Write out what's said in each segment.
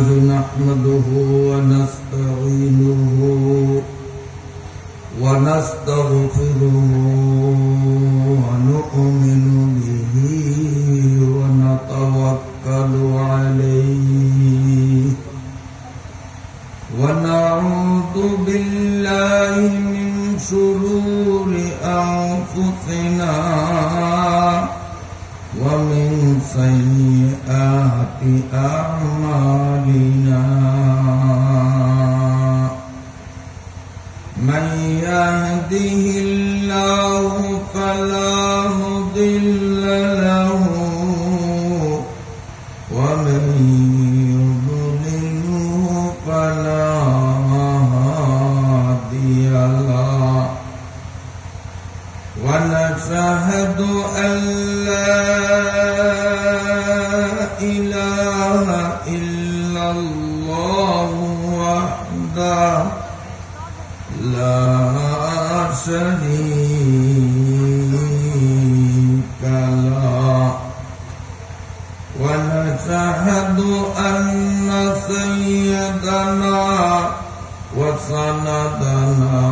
لله نحمده ونستعينه ونستغفره ونؤمن به ونتوكل عليه ونعوذ بالله من شرور أنفسنا ومن سيئات أعمالنا من يهده الله فلا مضل له ومن يضلله فلا هادي له ونشهد أن لا إله إلا الله وحده لا شريك له ونشهد أن سيدنا وسندنا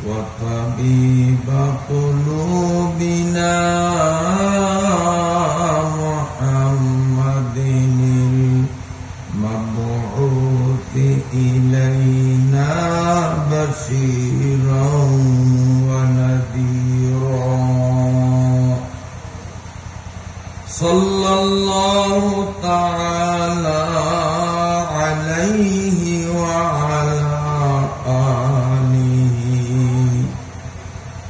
وطبيب قلوبنا محمد المبعوث إلينا بشيرا ونذيرا صلى الله تعالى عليه وعلى آله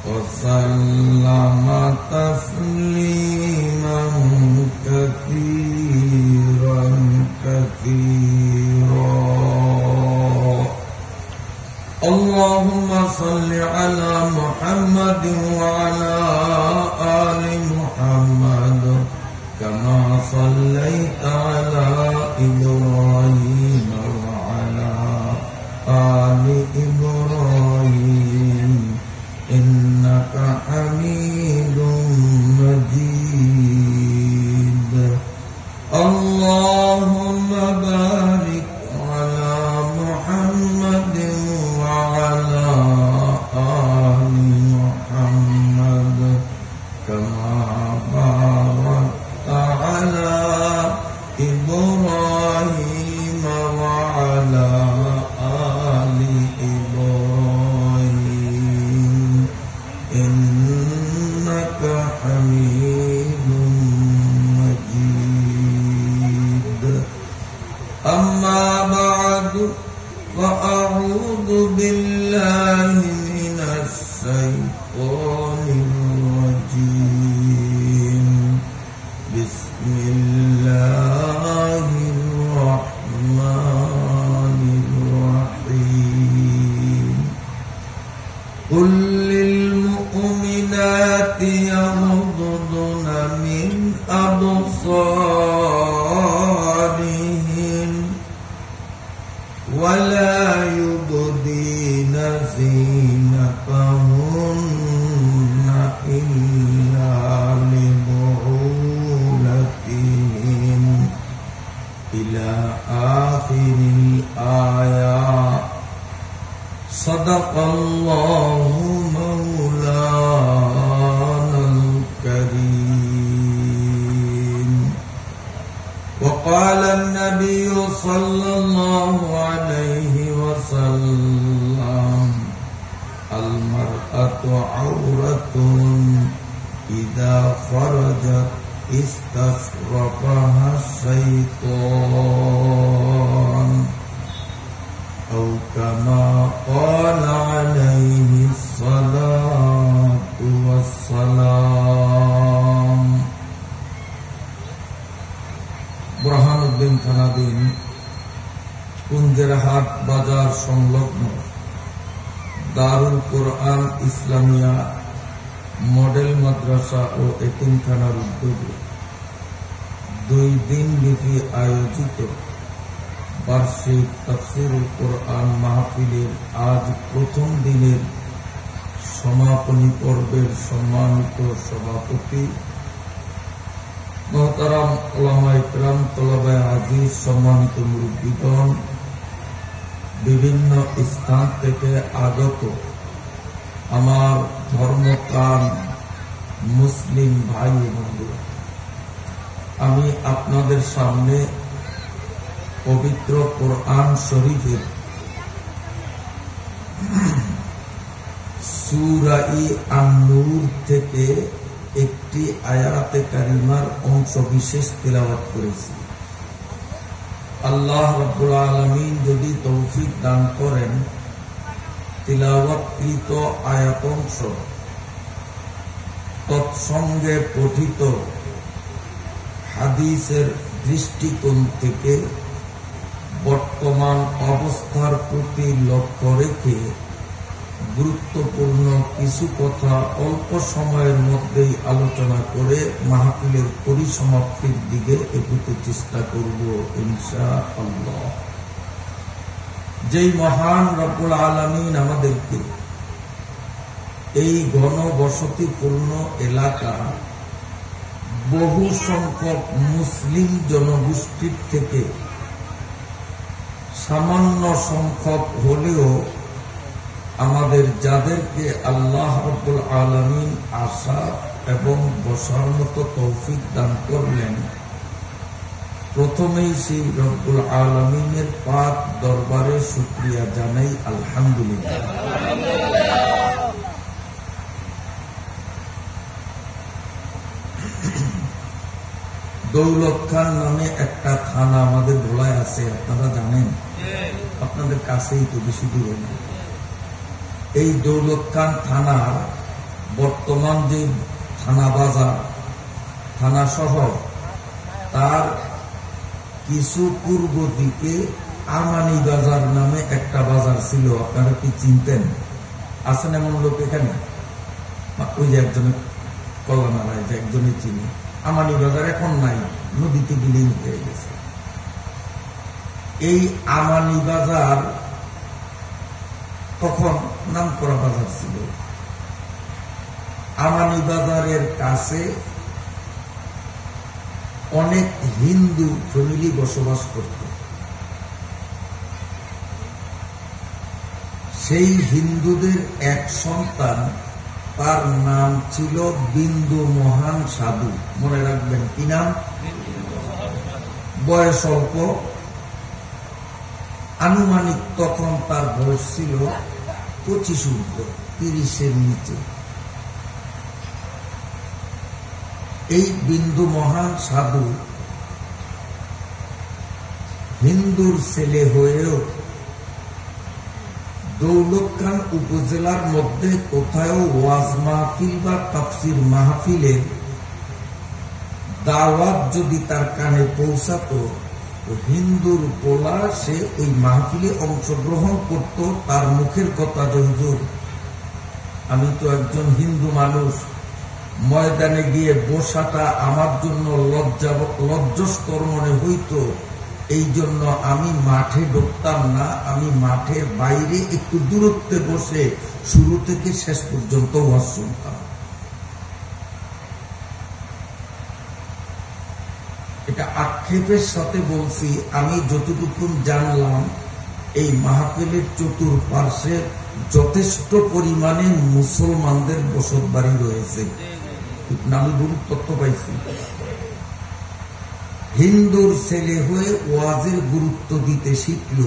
وسلم تسليما كثيرا كثيرا اللهم صل على محمد وعلى آل محمد كما صليت على إبراهيم وعلى آل إبراهيم إنك حميد مجيد اللهم بارك على محمد وعلى آل محمد كما باركت على إبراهيم وعلى آل إبراهيم إنك حميد مجيد أما بعد فأعوذ بالله من الشيطان الرجيم بسم الله الرحمن الرحيم قل للمؤمنات يغضضن من أبصارهن ولا يبدين زينتهن إلا لبعولتهن إلى آخر الآية صدق الله مولانا الكريم وقال النبي صلى الله عليه وسلم المرأة عورة إذا خرجت استشرفها الشيطان أو كما قال عليه الصلاة والسلام বুরহানুদ্দিন থানাধীন কুঞ্জেরহাট বাজার সংলগ্ন দারুল কোরআন ইসলামিয়া মডেল মাদ্রাসা ও এতিমখানার উদ্যোগে 2 দিনব্যাপী আয়োজিত বার্ষিক তাফসীরুল কোরআন মাহফিলের আজ প্রথম দিনের সমাপনী পর্বের সম্মানিত সভাপতি মোহতারাম উলামা ইকরাম, তলাবায়ে আজিজ, সম্মানিত মুরব্বিগণ, বিভিন্ন স্থান থেকে আগত আমার ধর্মপ্রাণ মুসলিম ভাই বন্ধুরা, আমি আপনাদের সামনে পবিত্র কোরআন শরীফের সূরা আন-নূর থেকে একটি আয়াতে কারিমার অংশ বিশেষ তিলাওয়াত করেছি। আল্লাহ রাব্বুল আলামিন যদি তৌফিক দান করেন, তিলাওয়াতকৃত আয়াতাংশ তৎসঙ্গে পঠিত হাদিসের দৃষ্টিকোণ থেকে বর্তমান অবস্থার প্রতি লক্ষ্য রেখে গুরুত্বপূর্ণ কিছু কথা অল্প সময়ের মধ্যেই আলোচনা করে মাহফিলের পরিসমাপ্তির দিকে এগোতে চেষ্টা করব ইনশাআল্লাহ। যেই মহান রব্বুল আলামিন আমাদেরকে এই ঘনবসতিপূর্ণ এলাকা বহু সংখ্যক মুসলিম জনগোষ্ঠীর থেকে সামান্য সংখ্যক হলেও আমাদের যাদেরকে আল্লাহ রাব্বুল আলামিন আসা এবং বসার মতো তৌফিক দান করলেন, প্রথমেই সেই রব্বুল আলামিনের পাক দরবারে শুকরিয়া জানাই আলহামদুলিল্লাহ। দৌলত খান নামে একটা থানা আমাদের ভোলায় আছে, আপনারা জানেন, আপনাদের কাছেই তো, বেশি দূরে না। এই দৌলত খান থানার বর্তমান যে থানা বাজার, থানা শহর, তার কিছু পূর্ব দিকে আমানি বাজার নামে একটা বাজার ছিল। আপনারা কি চিনতেন? আছেন এমন লোক এখানে? ওই যে একজনের কল্যাণারায়, যে একজনে চিনি। আমানি বাজার এখন নাই, নদীতে বিলীন হয়ে গেছে। এই আমানি বাজার তখন নাম করা বাজার ছিল। আমানি বাজারের কাছে অনেক হিন্দু ফ্যামিলি বসবাস করত। সেই হিন্দুদের এক সন্তান, তার নাম ছিল বিন্দু মহান সাধু। মনে রাখবেন, কি নাম? বয়স অল্প, আনুমানিক তখন তার বয়স ছিল 25 ঊর্ধ্ব, 30-এর নিচে। এই বিন্দু মহান সাধু হিন্দুর ছেলে হয়েও দৌলত খান উপজেলার মধ্যে কোথাও ওয়াজ মাহফিল বা তাফসির মাহফিলের দাওয়াত যদি তার কানে পৌঁছাতো, হিন্দুর পোলা সে ওই মাহফিলে অংশগ্রহণ করত। তার মুখের কথা, যে হুজুর, আমি তো একজন হিন্দু মানুষ, ময়দানে গিয়ে বসাটা আমার জন্য লজ্জাস্কর মনে হইত, এই জন্য আমি মাঠে ঢুকতাম না, আমি মাঠের বাইরে একটু দূরত্বে বসে শুরু থেকে শেষ পর্যন্ত ওয়াজ শুনতাম। এটা আক্ষেপের সাথে বলছি। আমি যতটুকু জানলাম, এই মাহফিলের চতুর্পার্শ্বে যথেষ্ট পরিমাণে মুসলমানদের বসত বাড়ি রয়েছে। আমি বহু তথ্য পাইছি। হিন্দুর ছেলে হয়ে ওয়াজের গুরুত্ব দিতে শিখল,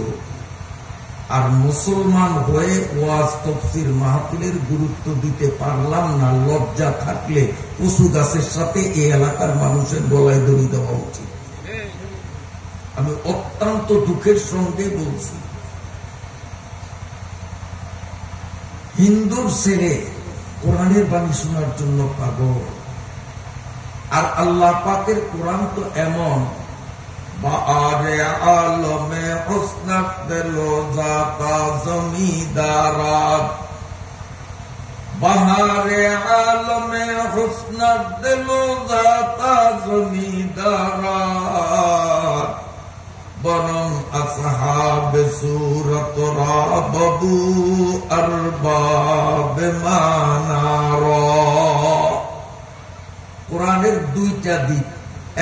আর মুসলমান হয়ে ওয়াজ তাফসীর মাহফিলের গুরুত্ব দিতে পারলাম না। লজ্জা থাকলে কচু গাছের সাথে এই এলাকার মানুষের গলায় দড়ি দেওয়া উচিত। আমি অত্যন্ত দুঃখের সঙ্গে বলছি, হিন্দুর ছেলে কোরআনের বাণী শোনার জন্য পাগল। আর আল্লাহ পাকের কোরআন তো এমন, বারে আলমে হুসনাত দিলো জাতা জমিদারাত, বাহারে আলমে হুসনাত দিলো জাতা জমিদারাত, বরং আসহাবে সূরতরা বাবু আরবাবে মানারা। কোরআনের দুইটা দিক,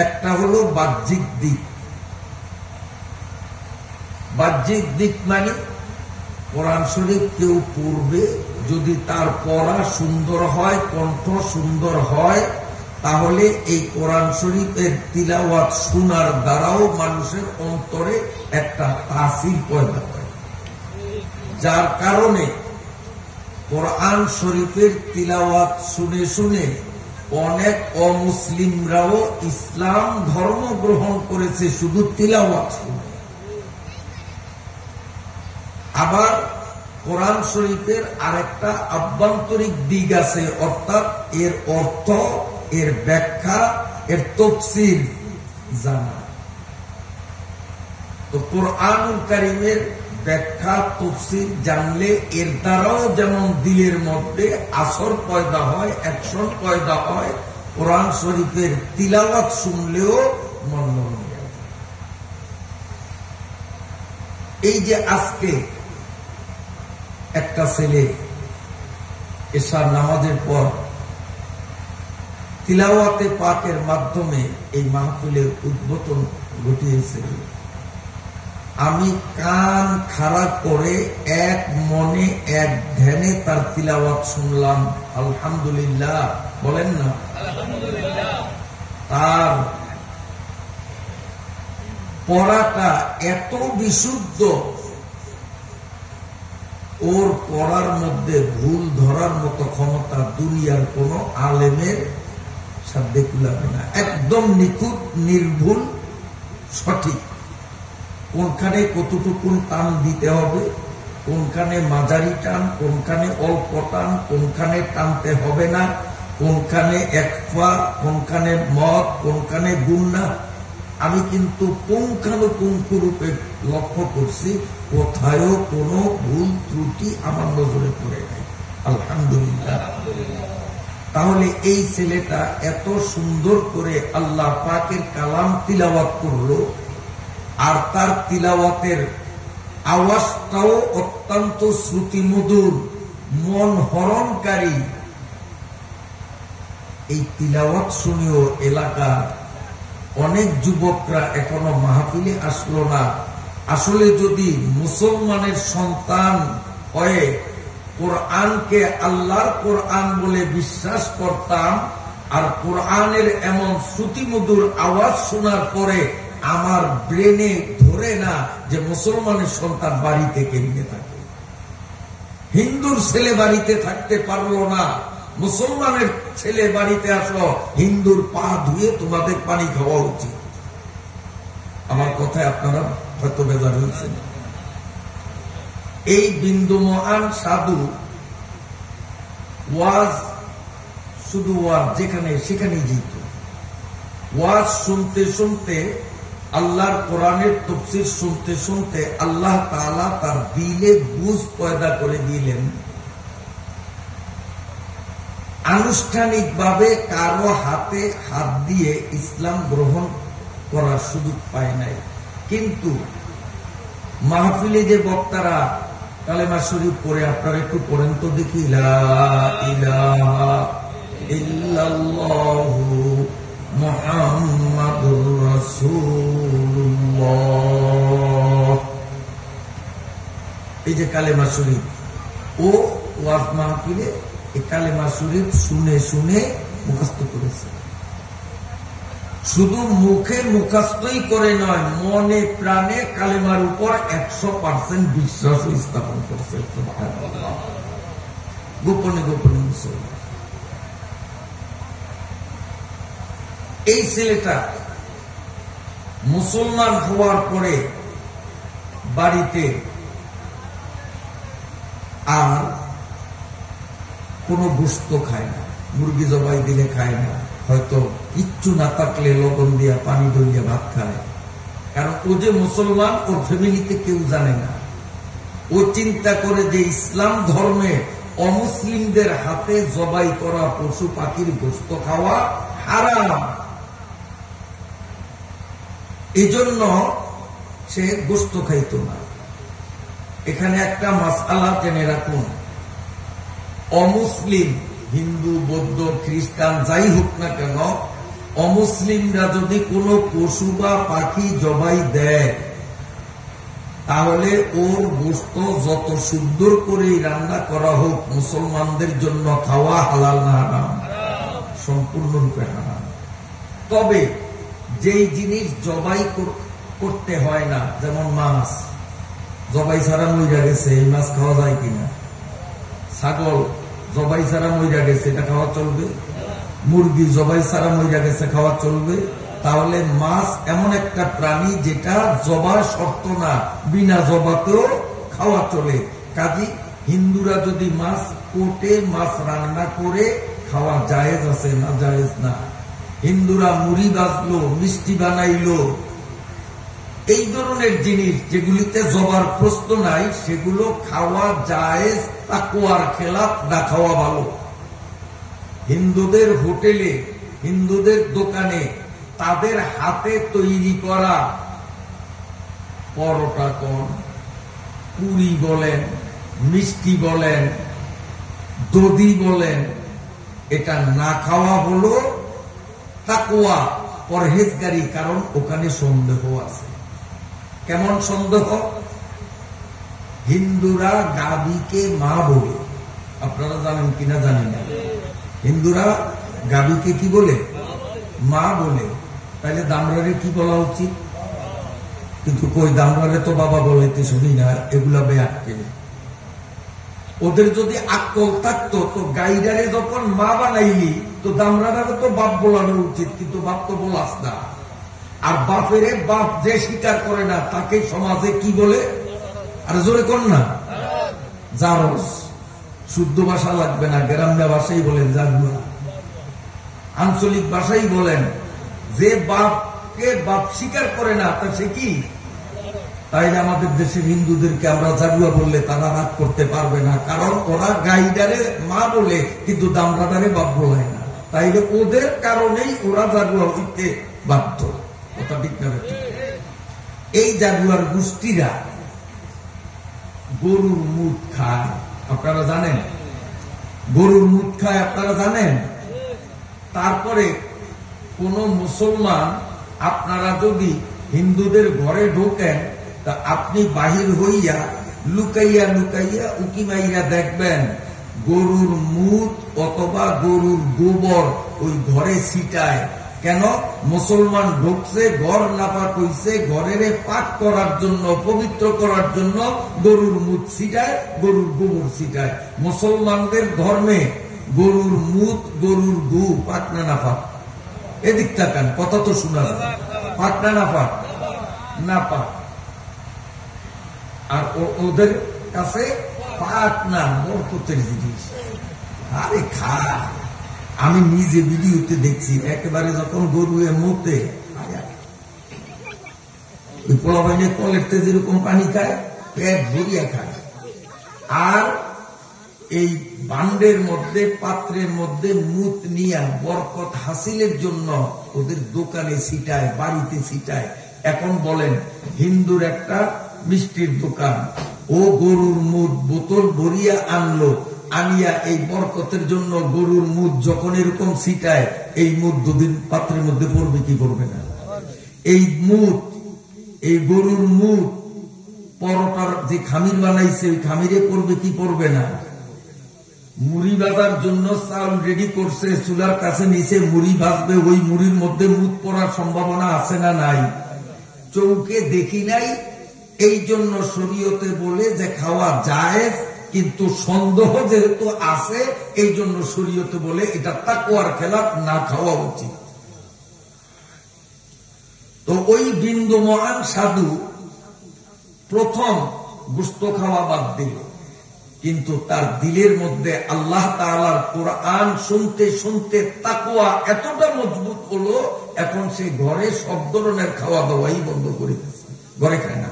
একটা হলো বাহ্যিক দিক। বাহ্যিক দিক মানে কোরআন শরীফ কেউ পড়বে, যদি তার পড়া সুন্দর হয়, কণ্ঠ সুন্দর হয়, তাহলে এই কোরআন শরীফের তিলাওয়াত শোনার দ্বারাও মানুষের অন্তরে একটা তাসির পয়দা হয়, যার কারণে কোরআন শরীফের তিলাওয়াত শুনে শুনে অনেক অমুসলিমরাও ইসলাম ধর্ম গ্রহণ করেছে শুধু তিলাওয়াত শুনে। আবার কোরআন শরীফের আরেকটা আভ্যন্তরিক দিক আছে, অর্থাৎ এর অর্থ, এর ব্যাখ্যা, এর তাফসীর জানা। তো কোরআনুল কারীমের ব্যাখ্যা তাফসীর জানলে এর দ্বারাও যেমন দিলের মধ্যে আসর পয়দা হয়, অ্যাকশন পয়দা হয়, কোরআন শরীফের তিলাওয়াত শুনলেও মন নরম হয়ে যায়। এই যে আজকে একটা ছেলে এশার নামাজের পর তিলাওয়াতে পাকের মাধ্যমে এই মাহফিলের উদ্বোধন ঘটিয়েছে, আমি কান খাড়া করে এক মনে এক ধ্যানে তার তিলাওয়াত শুনলাম। আলহামদুলিল্লাহ বলেন না? তার পড়াটা এত বিশুদ্ধ, ওর পড়ার মধ্যে ভুল ধরার মতো ক্ষমতা দুনিয়ার কোন আলেমের সাথে কুলাবে না। একদম নিখুঁত, নির্ভুল, সঠিক। কোনখানে কতটুকু টান দিতে হবে, কোনখানে মাঝারি টান, কোনখানে অল্প টান, কোনখানে টানতে হবে না, কোনখানে একফা, কোনখানে মদ, কোনখানে গুন্না। আমি কিন্তু পুঙ্খানুপুঙ্খু রূপে লক্ষ্য করছি, কোথায়ও কোনো ভুল ত্রুটি আমার নজরে পড়ে নাই। আলহামদুলিল্লাহ। তাহলে এই ছেলেটা এত সুন্দর করে আল্লাহ পাকের কালাম তিলাওয়াত করলো, আর তার তিলাওয়াতের আওয়াজটাও অত্যন্ত শ্রুতিমধুর, মন হরণকারী। এই তিলাওয়াত শুনেও এলাকার অনেক যুবকরা এখনো মাহফিলে আসলো না। আসলে যদি মুসলমানের সন্তান হয়ে কোরআনকে আল্লাহর কোরআন বলে বিশ্বাস করতাম, আর কোরআনের এমন শ্রুতিমধুর আওয়াজ শোনার পরে আমার ব্রেনে ধরে না যে মুসলমানের সন্তান বাড়িতে কেমনে থাকে। হিন্দুর ছেলে বাড়িতে থাকতে পারলো না, মুসলমানের ছেলে বাড়িতে আসো, হিন্দুর পা ধুয়ে তোমাদের পানি খাওয়া উচিত। আমার কথায় আপনারা হয়তো বেজার হয়েছেন। এই বিন্দু মহান সাধু ওয়াজ, শুধু ওয়াজ যেখানে সেখানেই যেত। ওয়াজ শুনতে শুনতে, আল্লাহর কোরআনের তাফসীর শুনতে শুনতে আল্লাহ তাআলা তার দিলে বুঝ পয়দা করে দিলেন। আনুষ্ঠানিকভাবে কারো হাতে হাত দিয়ে ইসলাম গ্রহণ করার সুযোগ পায় নাই, কিন্তু মাহফিলে যে বক্তারা কালেমা শরীফ পড়ে, আপনারা একটু পড়েন তো দেখি, লা ইলাহা ইল্লাল্লাহু মুহাম্মাদুর রাসূলুল্লাহ, এই যে কালেমা শরীফ, ও ওয়াজ মাহফিলে এই কালেমা শরীফ শুনে শুনে মুখস্থ করেছে। শুধু মুখে মুখস্থই করে নয়, মনে প্রাণে কালেমার উপর 100% বিশ্বাস স্থাপন করছে। গোপনে গোপনে মুসলমান। এই ছেলেটা মুসলমান হওয়ার পরে বাড়িতে আর কোনো গোশত খায় না, মুরগি জবাই দিলে খায় না, হয়তো ইচ্ছু না থাকলে লবণ দিয়া পানি ডলিয়া ভাত খায়। কারণ ও যে মুসলমান, ওর ফ্যামিলিতে কেউ জানে না। ও চিন্তা করে যে ইসলাম ধর্মে অমুসলিমদের হাতে জবাই করা পশু পাখির গোশত খাওয়া হারাম। এজন্য সে গোশত খাইত না। এখানে একটা মাসআলা জেনে রাখুন, অমুসলিম, হিন্দু, বৌদ্ধ, খ্রিস্টান যাই হোক না কেন, অমুসলিমরা যদি কোনো পশু বা পাখি জবাই দেয় তাহলে ওর গোশত যত সুন্দর করে রান্না করা হোক মুসলমানদের জন্য খাওয়া হালাল না হারাম? সম্পূর্ণরূপে হারাম। তবে যেই জিনিস জবাই করতে হয় না, যেমন মাছ জবাই ছাড়া মইরা গেছে, এই মাছ খাওয়া যায় কিনা? ছাগল জবাই ছাড়া মইরা গেছে, এটা খাওয়া চলবে? মুরগি জবাই ছাড়া মইরা গেছে, খাওয়া চলবে? তাহলে মাছ এমন একটা প্রাণী যেটা জবা শর্ত না, বিনা জবাতেও খাওয়া চলে। কাজী হিন্দুরা যদি মাছ কোটে মাছ রান্না করে খাওয়া জায়েজ আছে না? জায়েজ না। হিন্দুরা মুড়ি বাজলো, মিষ্টি বানাইলো, এই ধরনের জিনিস যেগুলিতে জবার প্রশ্ন নাই সেগুলো খাওয়া জায়েজ, তাকওয়ার খেলাফ না খাওয়া ভালো। হিন্দুদের হোটেলে, হিন্দুদের দোকানে তাদের হাতে তৈরি করা পরোটা কন, পুরি বলেন, মিষ্টি বলেন, দধি বলেন, এটা না খাওয়া হলো তাকওয়া, পরহেজগারি। কারণ ওখানে সন্দেহ আছে। কেমন সন্দেহ? হিন্দুরা গাভীকে মা বলে, আপনারা জানেন কিনা জানি না। হিন্দুরা গাভীকে কি বলে? মা বলে। তাহলে দামরারে কি বলা উচিত? কিন্তু কই, দামরারে তো বাবা বলাইতে শুনি না, এগুলা বেআক্কেল। ওদের যদি আক্কল থাকতো তো গাইডারে যখন মা বানাইলি তো দামরারে তো বাপ বলানো উচিত, কিন্তু বাপ তো বলাস না। আর বাপেরে বাপ যে স্বীকার করে না তাকে সমাজে কি বলে? আর জোরে কর না, জারস। শুদ্ধ ভাষা লাগবে না, গ্রাম্য ভাষাই বলেন, জাগুয়া। আঞ্চলিক ভাষাই বলেন। যে বাপকে বাপ স্বীকার করে না তা সে কি? তাইলে আমাদের দেশের হিন্দুদেরকে আমরা জাগুয়া বললে তারা রাগ করতে পারবে না, কারণ ওরা গাইডারে মা বলে কিন্তু দামরাদারে বাপ বলায় না। তাইলে ওদের কারণেই ওরা জাগুয়া হইতে বাধ্য। কথা ঠিক না? এই জাগুয়ার গোষ্ঠীরা গরুর মুখ খায়, আপনারা জানেন? গরুর মুখ খায়, আপনারা জানেন? তারপরে কোন মুসলমান, আপনারা যদি হিন্দুদের ঘরে ঢোকেন তা আপনি বাহির হইয়া লুকাইয়া লুকাইয়া উকি মাইয়া দেখবেন গরুর মুখ অথবা গরুর গোবর ওই ঘরে ছিটায়। কেন? মুসলমান ঢুকছে, ঘর নাপাক হইছে, ঘরের পাক করার জন্য, পবিত্র করার জন্য গরুর মুখ ছিটায়, গরুর গোবর ছিটায়। মুসলমানদের ধর্মে গরুর মুখ, গরুর গু পাক না নাপাক? এদিক তাকান, কথা তো শোনা যায়। পাক না নাপাক? না পাক। আর ওদের কাছে পাক না, বরকতের জিনিস। আরে খা, আমি নিজে ভিডিওতে দেখছি, একেবারে যখন গরু মতে ওই পোলা বাইনে কলেরতে যেরকম পানি খায়, পেট ভরিয়া খায়। আর এই বান্ডের মধ্যে, পাত্রের মধ্যে মুত নিয়া বরকত হাসিলের জন্য ওদের দোকানে ছিটায়, বাড়িতে ছিটায়। এখন বলেন, হিন্দুর একটা মিষ্টির দোকান, ও গরুর মুত বোতল ভরিয়া আনলো, আনিয়া এই বরকতের জন্য গরুর মুখ যখন এরকম ছিটায়, এই মুখ দুদিন পাত্রের মধ্যে পড়বে কি পড়বে না? এই মুখ, এই গরুর মুখ পরোটার যে খামির বানাইছে ওই খামিরে পড়বে কি পড়বে না? মুড়ি ভাজার জন্য চাউল রেডি করছে, চুলার কাছে নিচে মুড়ি ভাজবে, ওই মুড়ির মধ্যে মুখ পড়ার সম্ভাবনা আছে না নাই? চৌকে দেখি নাই, এই জন্য শরীয়তে বলে যে খাওয়া জায়েজ, কিন্তু সন্দেহ যেহেতু আছে এই জন্য শরীয়তে বলে এটা তাকওয়ার খেলাফ, না খাওয়া উচিত। তো ওই বিন্দু মহান সাধু প্রথম গোশত খাওয়া বাদ দিল, কিন্তু তার দিলের মধ্যে আল্লাহ তাআলার কোরআন শুনতে শুনতে তাকওয়া এতটা মজবুত হলো, এখন সে ঘরে সব ধরনের খাওয়া দাওয়াই বন্ধ করে দিয়েছে, ঘরে খায় না।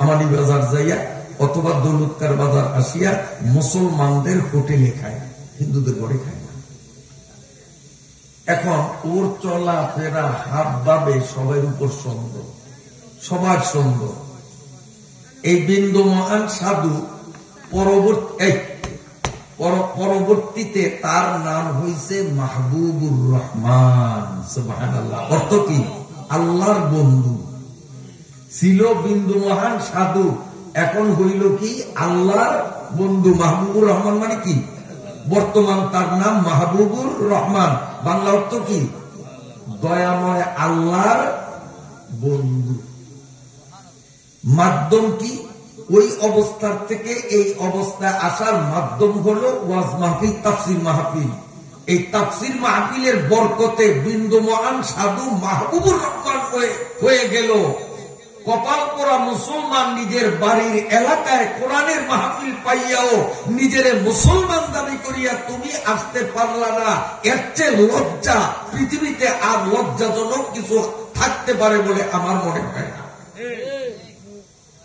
আমানি বাজার যাইয়া অথবা দৌলতকার বাজার আসিয়া মুসলমানদের হোটেলে খায়, হিন্দুদের ঘরে খায় না। এখন ওর চলা ফেরা, হাত বাবে সবার উপর সন্দেহ, সবার সন্দেহ। এই বিন্দু মহান সাধু পরবর্তী পরবর্তীতে তার নাম হইছে মাহবুবুর রহমান। সুবহানাল্লাহ। অর্থ কি? আল্লাহর বন্ধু। ছিল বিন্দু মহান সাধু, এখন হইল কি আল্লাহর বন্ধু। মাহবুবুর রহমান মানে কি? বর্তমান তার নাম মাহবুবুর রহমান। বাংলা অর্থ কি? দয়াময় আল্লাহর বন্ধু। মাধ্যম কি? ওই অবস্থার থেকে এই অবস্থায় আসার মাধ্যম হলো ওয়াজ মাহফিল, তাফসির মাহফিল। এই তাফসির মাহফিলের বরকতে বিন্দু মহান সাধু মাহবুবুর রহমান হয়ে গেল। কপাল পোড়া মুসলমান নিজের বাড়ির এলাকায় কোরআনের মাহফিল পাইয়াও নিজের মুসলমান দাবি করিয়া তুমি আসতে পারলা না। এর চেয়ে লজ্জা পৃথিবীতে আর লজ্জাজনক কিছু থাকতে পারে বলে আমার মনে হয় না।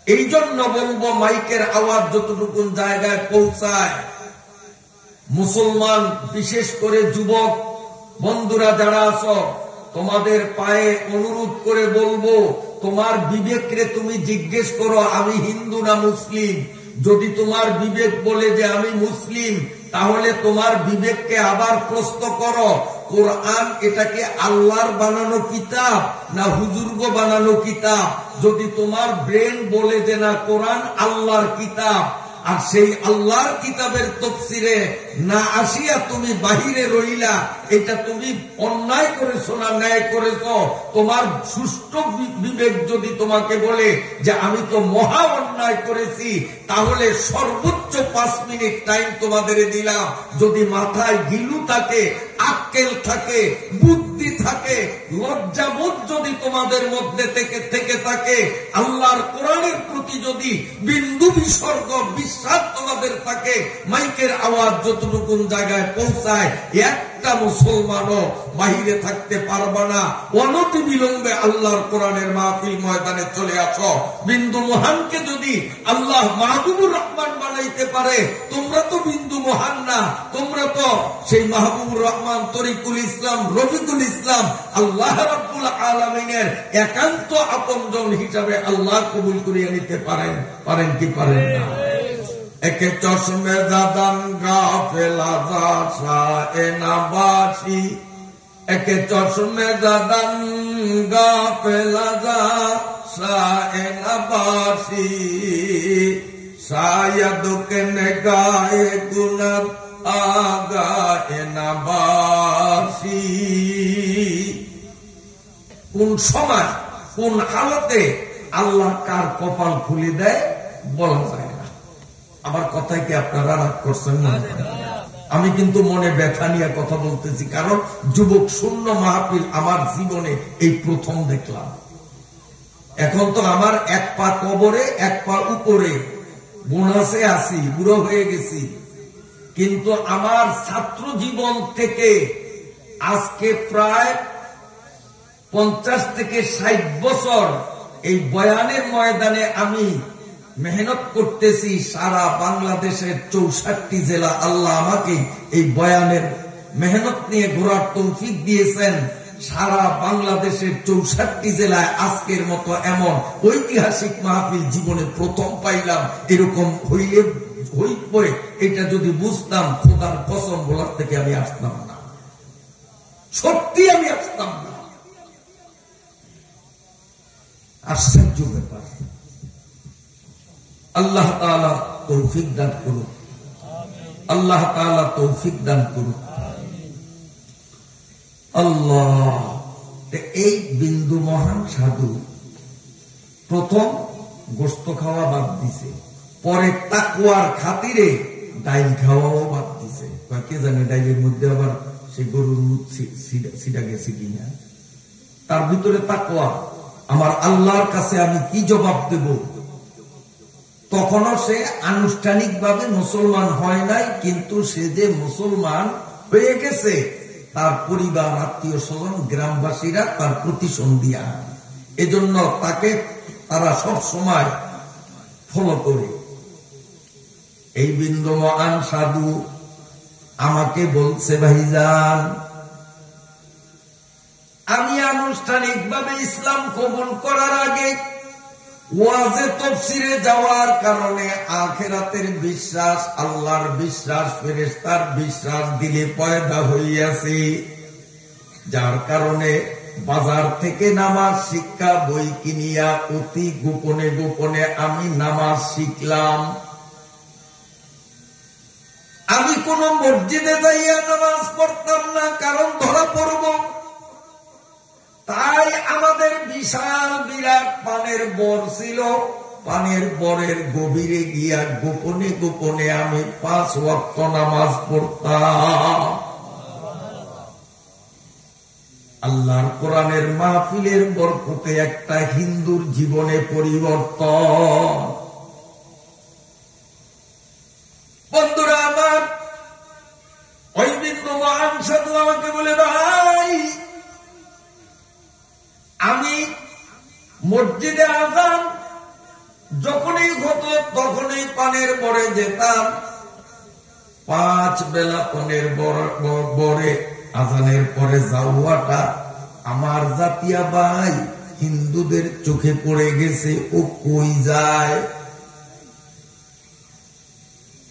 এই জন্য বলবো, মাইকের আওয়াজ যতটুকু জায়গায় পৌঁছায়, মুসলমান বিশেষ করে যুবক বন্ধুরা যারা আছো, তোমাদের পায়ে অনুরোধ করে বলবো, তোমার বিবেকরে তুমি জিজ্ঞেস করো আমি হিন্দু না মুসলিম। যদি তোমার বিবেক বলে যে আমি মুসলিম, তাহলে তোমার বিবেককে আবার প্রশ্ন করো, কোরআন এটাকে আল্লাহর বানানো কিতাব না হুজুরগো বানানো কিতাব? যদি তোমার ব্রেন বলে যে না কোরআন আল্লাহর কিতাব, আর সেই আল্লাহর কিতাবের তাফসীরে না আসিয়া তুমি বাহিরে রইলা, এটা তুমি অন্যায় করেছো না ন্যায় করেছো? তোমার সুষ্ঠু বিবেক যদি তোমাকে বলে যে আমি তো মহা অন্যায় করেছি, তাহলে সর্বোচ্চ 5 মিনিট টাইম তোমাদের দিলাম। যদি মাথায় গিলু থাকে, আক্কেল থাকে, বুদ্ধি থাকে, লজ্জাবোধ যদি তোমাদের মধ্যে থেকে থাকে, আল্লাহর কোরআনের প্রতি যদি বিন্দু বিসর্গ বিশ্বাস তোমাদের থাকে, মাইকের আওয়াজ যতটুকু জায়গায় পৌঁছায়, একটা মুসলমানও বাহিরে থাকতে পারবা না। অনতি বিলম্বে আল্লাহর কোরআনের মাহফিল ময়দানে চলে আসো। বিন্দু মহানকে যদি আল্লাহ মাহবুবুর রহমান বানাইতে পারে, তোমরা তো বিন্দু মহান না, তোমরা তো সেই মাহবুবুর রহমান, তরিকুল ইসলাম, রফিকুল ইসলাম, আল্লাহ রাব্বুল আলামিনের একান্ত আপনজন হিসাবে আল্লাহ কবুল করিয়া নিতে পারেন কি পারেন না? একে চশমে দাদান গাফেলা যা এনাবাসী, একে চশমে দাদান গাফেলা যা এনাবাসী, শায়দ কে নেগায়ে গুনাহ আগা এনাবাসী। কোন সময় কোন হালতে আল্লাহ কার কপাল খুলে দেয় বলা যায় না। আমার কথায় কি আপনারা রাগ করছেন না? আমি কিন্তু মনে ব্যথা নিয়ে কথা বলতেছি, কারণ যুবক শূন্য মাহফিল আমার জীবনে এই প্রথম দেখলাম। এখন তো আমার এক পা কবরে, এক পা উপরে, বোনাসে আছি, বুড়ো হয়ে গেছি। কিন্তু আমার ছাত্র জীবন থেকে আজকে প্রায় 50 থেকে 60 বছর এই বয়ানের ময়দানে আমি মেহনত করতেছি। সারা বাংলাদেশের 64টি জেলা আল্লাহ আমাকে এই বয়ানের মেহনত নিয়ে ঘোরার তৌফিক দিয়েছেন। সারা বাংলাদেশের 64টি জেলায় আজকের মতো এমন ঐতিহাসিক মাহফিল জীবনে প্রথম পাইলাম। এরকম হইলে এটা যদি বুঝতাম, খোদার কসম বলার থেকে আমি আসতাম না, সত্যি আমি আসতাম না। আশ্চর্য ব্যাপার। আল্লাহ তাআলা তৌফিক দান করুন, আল্লাহ তাআলা তৌফিক দান করুন। আল্লাহ, এই বিন্দু মহান সাধু প্রথম গোশত খাওয়া বাদ দিছে, পরে তাকওয়ার খাতিরে ডাইল খাওয়াও বাদ দিছে। কে জানে ডাইলের মধ্যে আবার সে গরুর মুখ সিটা গেছে কিনা। তার ভিতরে তাকওয়া। আমার আল্লাহর কাছে আমি কি জবাব দেব? তখনও সে আনুষ্ঠানিকভাবে মুসলমান হয় নাই, কিন্তু সে যে মুসলমান হয়ে গেছে, তার পরিবার, আত্মীয় স্বজন, গ্রামবাসীরা তার প্রতিসন্ধিয়া। এজন্য তাকে তারা সব সময় ফলো করে। এই বিন্দু মহান সাধু আমাকে বলছে, ভাইজান, আমি আনুষ্ঠানিকভাবে ইসলাম কবুল করার আগে ওয়াজে তাফসীরে যাওয়ার কারণে আখিরাতের বিশ্বাস, আল্লাহর বিশ্বাস, ফেরেশতার বিশ্বাস দিলে পয়দা হইয়াছে, যার কারণে বাজার থেকে নামাজ শিক্ষা বই কিনিয়া অতি গোপনে গোপনে আমি নামাজ শিখলাম। আমি কোন মসজিদে যাইয়া নামাজ পড়তাম না, কারণ ধরা পড়ব। তাই আমাদের বিশাল বিরাট পানের বর ছিল, পানের বরের গভীরে গিয়া গোপনে গোপনে আমি 5 ওয়াক্ত নামাজ পড়তাম। আল্লাহর কোরআনের মাহফিলের বরকতে একটা হিন্দুর জীবনে পরিবর্তন। বন্ধুরা আমার, ওই বিন্দু মহান সাধু আমাকে বলে, ভাই আমি মসজিদে আযান যখনই হতো তখনই পানের বরে যেতাম। 5 বেলা পানের বরে আযানের পরে যাওয়াটা আমার জাতিয়া ভাই হিন্দুদের চোখে পড়ে গেছে। ও কই যায়?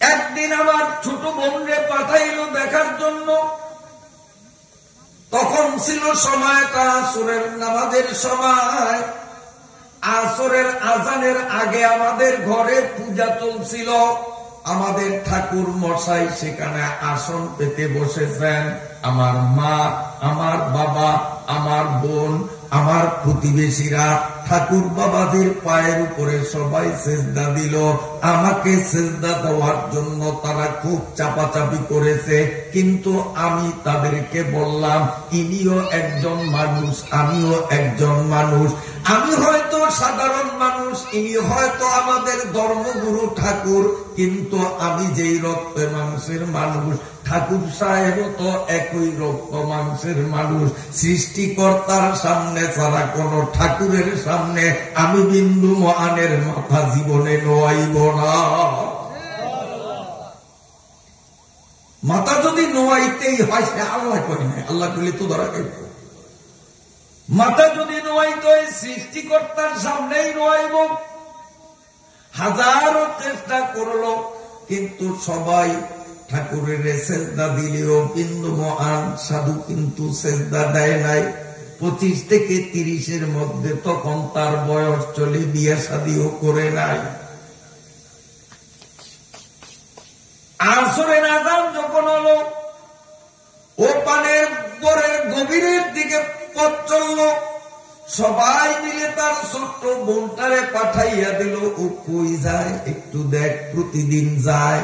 একদিন আমার ছোট বোনরে পাঠাইলো দেখার জন্য। তখন ছিল সময়টা আসরের নামাজের সময়। আসরের আযানের আগে আমাদের ঘরে পূজা চলছিল। আমাদের ঠাকুর মশাই সেখানে আসন পেতে বসেছেন। আমার মা, আমার বাবা, আমার বোন, আমার প্রতিবেশীরা ঠাকুর বাবাদের পায়ের উপরে সবাই সেজদা দিল। আমাকে সেজদা দেওয়ার জন্য তারা খুব চাপাচাপি করেছে, কিন্তু আমি তাদেরকে বললাম, ইনিও একজন মানুষ, আমিও একজন মানুষ। আমি হয়তো সাধারণ মানুষ, ইনি হয়তো আমাদের ধর্মগুরু ঠাকুর, কিন্তু আমি যেই রক্ত মাংসের মানুষ, ঠাকুর সাহেবও তো একই রক্ত মাংসের মানুষ। সৃষ্টিকর্তার সামনে ছাড়া কোন ঠাকুরের সামনে আমি বিন্দু মহানের মাথা জীবনে নোয়াইব না। মাথা যদি নোয়াইতেই হয়, সে আল্লাহ করি না, আল্লাহ করলে তো ধরা খাইব। মাথা যদি নোয়াইতে হয় সৃষ্টিকর্তার সামনেই নোয়াইব। হাজারো চেষ্টা করলো, কিন্তু সবাই ঠাকুরের সেজদা দিলেও বিন্দু মহান সাধু কিন্তু সেজদা দেয় নাই। 25 থেকে 30-এর মধ্যে তখন তার বয়স চলে, বিয়ে শাদীও করে নাই। আসরের আযান যখন হলো, ও পানের বরের গভীরের দিকে পথ চলল। সবাই মিলে তার ছোট্ট বোনটারে পাঠাইয়া দিল। ও কই যায় একটু দেখ, প্রতিদিন যায়,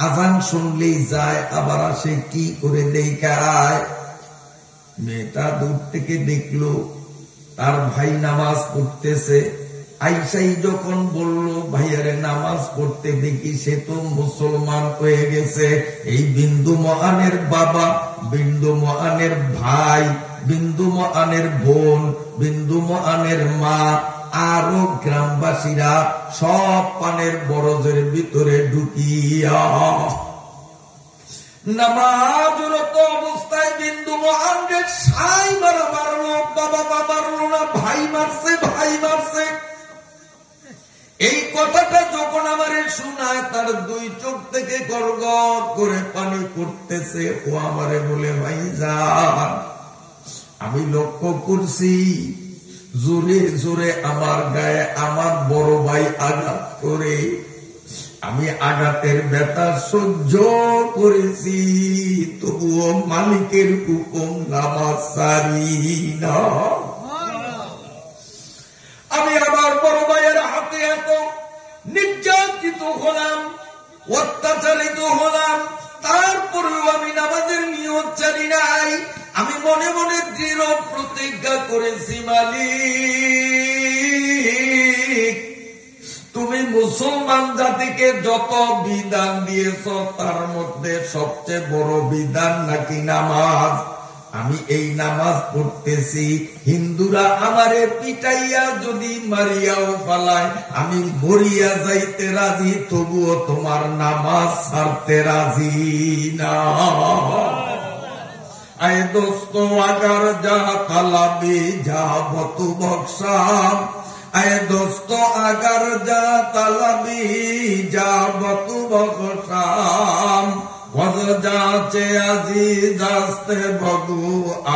আযান শুনলেই যায়, আবার আসে, কি করে দেখায়। মেয়েটা দূর থেকে দেখলো তার ভাই নামাজ পড়তেছে। আইসাই যখন বলল, ভাইয়ারে নামাজ পড়তে দেখি, সে তো মুসলমান হয়ে গেছে। এই বিন্দু মহানের বাবা, বিন্দু মহানের ভাই, বিন্দু মহানের বোন, বিন্দু মহানের মা, আরো গ্রামবাসীরা সব পানের বরজের ভিতরে ঢুকিয়া নামাজরত অবস্থায় বিন্দু মহানের সাই মারা মারলো। বাবা মারলো না, ভাই মারছে, ভাই মারছে। এই কথাটা যখন আমারে শোনায়, তার 2 চোখ থেকে গড়গড় করে পানি পড়তেছে। ও আমারে বলে, ভাই যান, আমি লক্ষ্য করছি জোরে জোরে আমার গায়ে আমার বড় ভাই আঘাত করে, আমি আঘাতের ব্যথা সহ্য করেছি, তবুও মালিকের হুকুম নামাজ ছাড়ি না। আমি আমার বড় ভাইয়ের হাতে এত নির্যাতিত হলাম, অত্যাচারিত হলাম, তারপরেও আমি নামাজের নিয়ত ছাড়ি নাই। আমি মনে মনে দৃঢ় প্রতিজ্ঞা করেছি, মালিক তুমি মুসলমান জাতিকে যত বিধান দিয়েছ, তার মধ্যে সবচেয়ে বড় বিধান নাকি নামাজ। আমি এই নামাজ পড়তেছি, হিন্দুরা আমারে পিটাইয়া যদি মারিয়াও ফালায়, আমি মরিয়া যাইতে রাজি, তবুও তোমার নামাজ ছাড়তে রাজি না। আয় দোস্ত আগার যা তালাবি যা বতু বক্সাম, আয় দোস্ত আগার যা তালাবি যাবতু বখশাম ওয়াজ যাচে আজিজ আস্তে বগু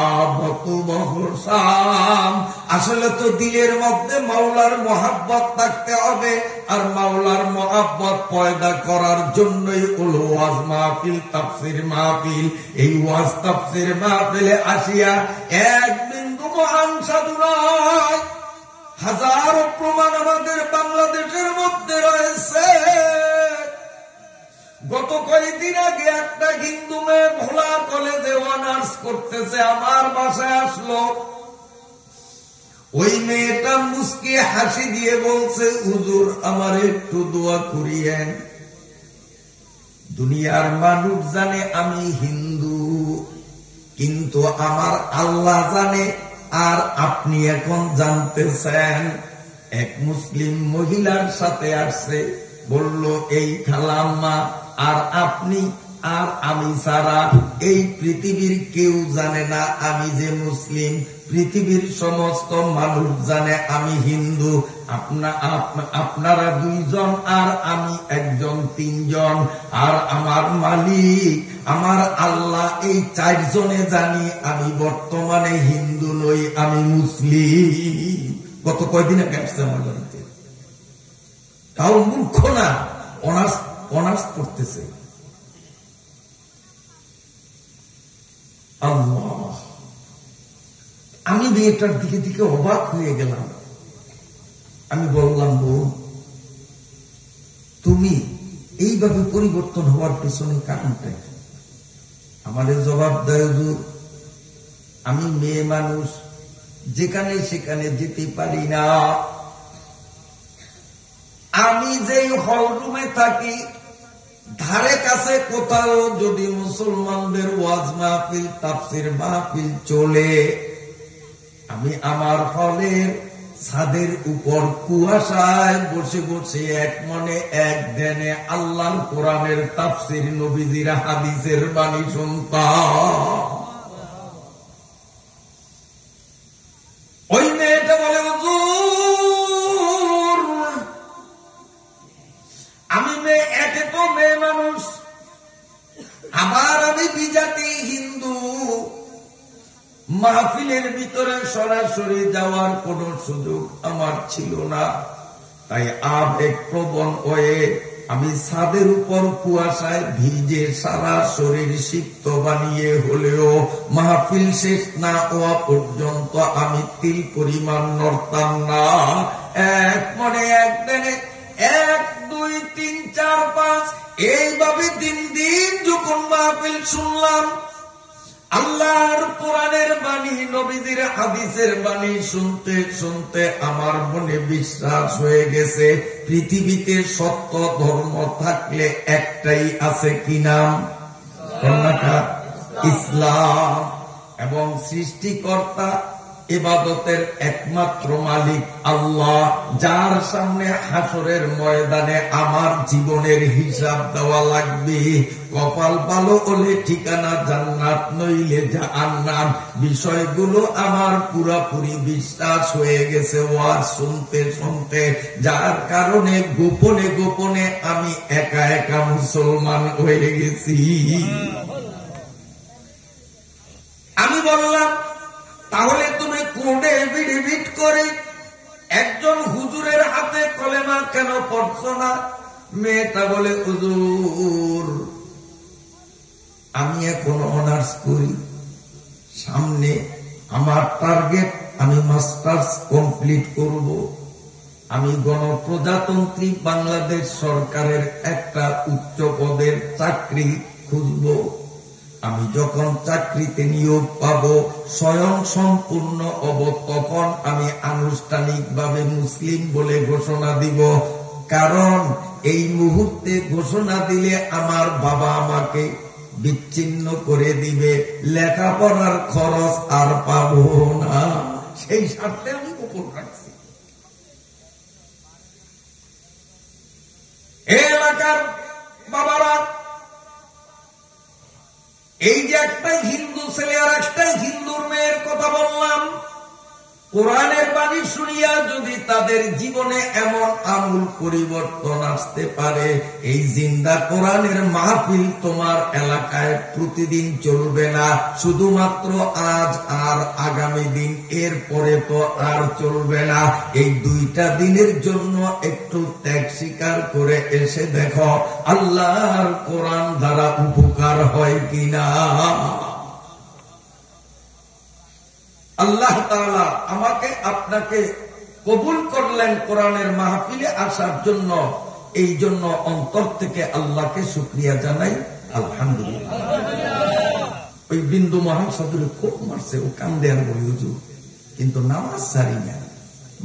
আবতু বখশাম। আসলে তো দিলের মধ্যে মাওলার মহাব্বত থাকতে হবে, আর মাওলার মহাব্বত পয়দা করার জন্যই হলো ওয়াজ মাহফিল, তাফসীর মাহফিল। এই ওয়াজ তাফসীর মাহফিলে আসিয়া এক বিন্দু মহান সাধু নয়, হাজারো প্রমাণ আমাদের বাংলাদেশের মধ্যে রয়েছে। গত কয়েকদিন আগে একটা হিন্দু মেয়ে ভোলা কলেজে অনার্স করতেছে, আমার বাসায় আসলো। ওই মেয়েটা মুস্কি হাসি দিয়ে বলছে, হুজুর আমার একটু দোয়া করিয়েন। দুনিয়ার মানুষ জানে আমি হিন্দু, কিন্তু আমার আল্লাহ জানে। আর আপনি এখন জানতেছেন। এক মুসলিম মহিলার সাথে আসছে, বলল এই খালাম্মা আর আপনি আর আমি ছাড়া এই পৃথিবীর কেউ জানে না আমি যে মুসলিম। পৃথিবীর সমস্ত মানুষ জানে আমি হিন্দু। আপনারা দুইজন আর আমি একজন, তিনজন। আর আমার মালিক আমার আল্লাহ, এই চারজনে জানি আমি বর্তমানে হিন্দু নই, আমি মুসলিম। গত কয়দিন আগে আসছে আমার বাড়িতে। তাও মূর্খ না, অনার্স করতেছে। আল্লাহ, আমি মেয়েটার দিকে দিকে অবাক হয়ে গেলাম। আমি বললাম, বোন তুমি এইভাবে পরিবর্তন হওয়ার পেছনে কারণটা কি? আমাদের জবাব দেয়, হুজুর আমি মেয়ে মানুষ, যেখানে সেখানে যেতে পারি না। আমি যেই হলরুমে থাকি ধারে কাছে কোথাও যদি মুসলমানদের ওয়াজ মাহফিল, তাফসীর মাহফিল চলে, আমি আমার হলের ছাদের উপর কুয়াশায় বসে বসে এক মনে এক ধ্যানে আল্লাহর কোরআনের তাফসীর, নবীজির হাদিসের বাণী শুনতাম। ওই মেয়েটা বলে, হুজুর আমি মেয়ে, একে তো মেয়ে মানুষ, আবার আমি বিজাতি হিন্দু। মাহফিলের ভিতরে সরাসরি যাওয়ার কোন সুযোগ আমার ছিল না। তাই আবেগ প্রবণ হয়ে আমি ছাদের উপর কুয়াশায় ভিজে সারা শরীর সিক্ত বানিয়ে হলেও মাহফিল শেষ না হওয়া পর্যন্ত আমি তিল পরিমাণ নড়তাম না। এক মনে এক দিনে 1, 2, 3, 4, 5 এইভাবে দিন দিন যখন মাহফিল শুনলাম, আল্লাহর কোরআনের বাণী, নবীজির হাদিসের বাণী শুনতে শুনতে আমার মনে বিশ্বাস হয়ে গেছে, পৃথিবীতে সত্য ধর্ম থাকলে একটাই আছে, কি নাম? ইসলাম। এবং সৃষ্টিকর্তা, ইবাদতের একমাত্র মালিক আল্লাহ, যার সামনে হাসরের ময়দানে আমার জীবনের হিসাব দেওয়া লাগবে। কপাল ভালো হলে ঠিকানা জান্নাত, নইলে জাহান্নাম। বিষয়গুলো আমার পুরাপুরি বিশ্বাস হয়ে গেছে ওয়াজ শুনতে শুনতে, যার কারণে গোপনে গোপনে আমি একা একা মুসলমান হয়ে গেছি। আমি বললাম, তাহলে তুমি কোর্টে এফিডেভিট করে একজন হুজুরের হাতে কলেমা কেন পড়ছো না? মেয়েটা বলে, হুজুর আমি এখন অনার্স করি, সামনে আমার টার্গেট আমি মাস্টার্স কমপ্লিট করব। আমি গণপ্রজাতন্ত্রী বাংলাদেশ সরকারের একটা উচ্চ পদের চাকরি খুঁজব। আমি যখন চাকরিতে নিয়োগ পাব, স্বয়ং সম্পূর্ণ হব, তখন আমি আনুষ্ঠানিকভাবে মুসলিম বলে ঘোষণা দিব। কারণ এই মুহূর্তে ঘোষণা দিলে আমার বাবা আমাকে বিচ্ছিন্ন করে দিবে, লেখাপড়ার খরচ আর পাব না। সেই স্বার্থে আমি গোপন রাখছি। এলাকার বাবারা, এই যে একটাই হিন্দু ছেলে আর একটাই হিন্দুর মেয়ের কথা বললাম, কোরআনের বাণী শুনিয়া যদি তাদের জীবনে এমন আমূল পরিবর্তন আসতে পারে, এই জিন্দা কোরআনের মাহফিল তোমার এলাকায় প্রতিদিন চলবে না, শুধুমাত্র আজ আর আগামী দিন, এরপরে তো আর চলবে না। এই 2টা দিনের জন্য একটু ত্যাগ স্বীকার করে এসে দেখো আল্লাহর কোরআন দ্বারা উপকার হয় কিনা। আল্লাহ তাআলা আমাকে আপনাকে কবুল করলেন কোরআনের মাহফিলে আসার জন্য, এই জন্য অন্তর থেকে আল্লাহকে শুকরিয়া জানাই, আলহামদুলিল্লাহ। ওই বিন্দু মহান সাধুরে খুব মারছে, ও কান্দে আর বলি হুজুর, কিন্তু নামাজ ছাড়ি না,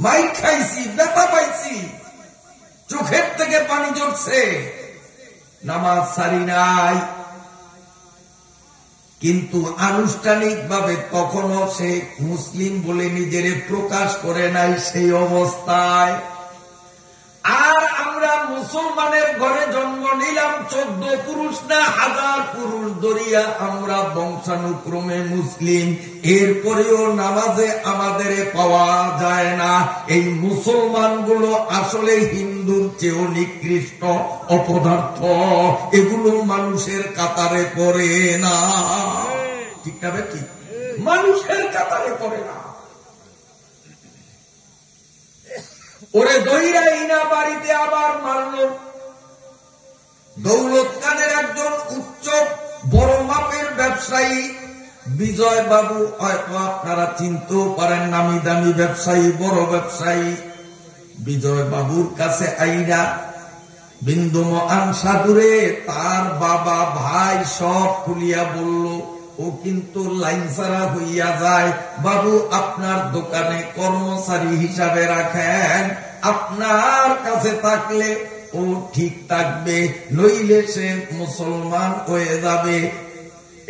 মাইক খাইছি, ব্যথা পাইছি, চোখের থেকে পানি ঝরছে, নামাজ ছাড়ি নাই। কিন্তু আনুষ্ঠানিকভাবে তখনও সে মুসলিম বলে নিজের প্রকাশ করে নাই সেই অবস্থায়। আর আমরা মুসলমানের ঘরে জন্ম নিলাম, 14 পুরুষ না 1000 পুরুষ দরিয়া আমরা বংশানুক্রমে মুসলিম, এরপরেও নামাজে আমাদের পাওয়া যায় না। এই মুসলমানগুলো আসলে হিন্দুর চেয়েও নিকৃষ্ট অপদার্থ, এগুলো মানুষের কাতারে পড়ে না। ঠিক না বে? ঠিক, মানুষের কাতারে পড়ে না। ওরে দইরা ইনা বাড়িতে আবার মারল। দৌলত খানের একজন উচ্চ বড় মাপের ব্যবসায়ী বিজয় বাবু, হয়তো আপনারা চিনতেও পারেন, নামি দামি ব্যবসায়ী, বড় ব্যবসায়ী। বিজয় বাবুর কাছে আইনা বিন্দু মহান সাধুরে তার বাবা ভাই সব খুলিয়া বলল, ও কিন্তু লাইন ছাড়া হইয়া যায়, বাবু আপনার দোকানে কর্মচারী হিসাবে রাখেন, আপনার কাছে থাকলে ও ঠিক থাকবে, নইলে সে মুসলমান হয়ে যাবে।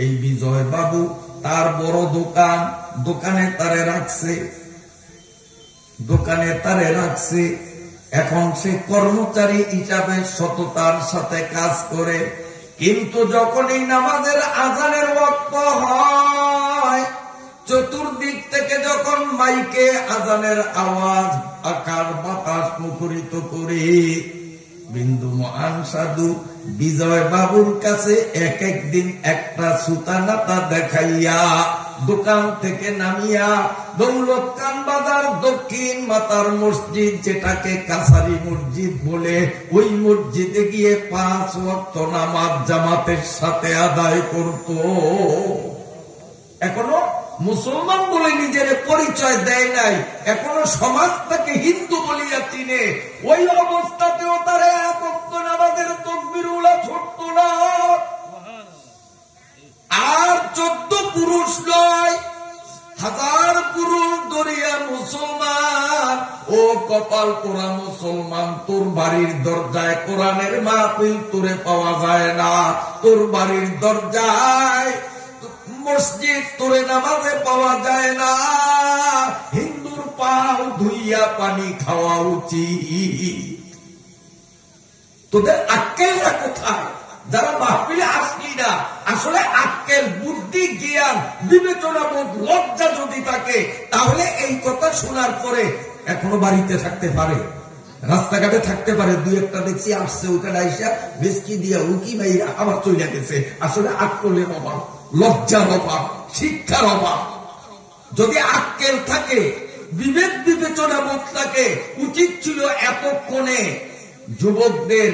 এই বিজয় বাবু তার বড় দোকান, দোকানে তারে রাখছে। এখন সে কর্মচারী হিসাবে সততার সাথে কাজ করে, কিন্তু যখনই নামাজের আজানের ওয়াক্ত হয়, চতুর্দিক থেকে যখন মাইকে আজানের আওয়াজ আকার বাতাস মুখরিত করে, বিন্দু মহান সাধু বিজয় বাবুর কাছে এক একদিন একটা সুতানাতা দেখাইয়া দোকান থেকে নামিয়া দৌলত খান বাজার দক্ষিণ মাতার মসজিদ, যেটাকে কাছারি মসজিদ বলে, ওই মসজিদে গিয়ে 5 ওয়াক্ত নামাজ জামাতের সাথে আদায় করত। এখনো মুসলমান বলে নিজের পরিচয় দেয় নাই, এখনো সমাজ তাকে হিন্দু বলিয়া চিনে। ওই অবস্থাতেও তারা 1 ওয়াক্ত নামাজের তাকবীর উলা ছুটত না। আর 14 পুরুষ নয়, 1000 পুরুষ দরিয়া মুসলমান। ও কপাল পোড়া মুসলমান, তোর বাড়ির দরজায় কোরআনের মাহফিল তোরে পাওয়া যায় না, তোর বাড়ির দরজায় মসজিদ তোরে নামাজে পাওয়া যায় না। হিন্দুর পাও ধুইয়া পানি খাওয়া উচিত। তোদের আক্কেলটা কোথায়? যারা মাহফিলে আসলি না, আসলে আক্কেল, বুদ্ধি, জ্ঞান, বিবেচনা বোধ, লজ্জা যদি থাকে, তাহলে এই কথা শোনার পরে এখনো বাড়িতে থাকতে পারে, রাস্তাঘাটে থাকতে পারে। 2-1টা দেখছি আসছে, ওখানে আইসা বেশকি দিয়া উকি মাইরা আবার চলে গেছে। আসলে আক্কেলের অভাব, লজ্জার অভাব, শিক্ষার অভাব। যদি আক্কেল থাকে, বিবেক বিবেচনা বোধ থাকে, উচিত ছিল এতক্ষণে যুবকদের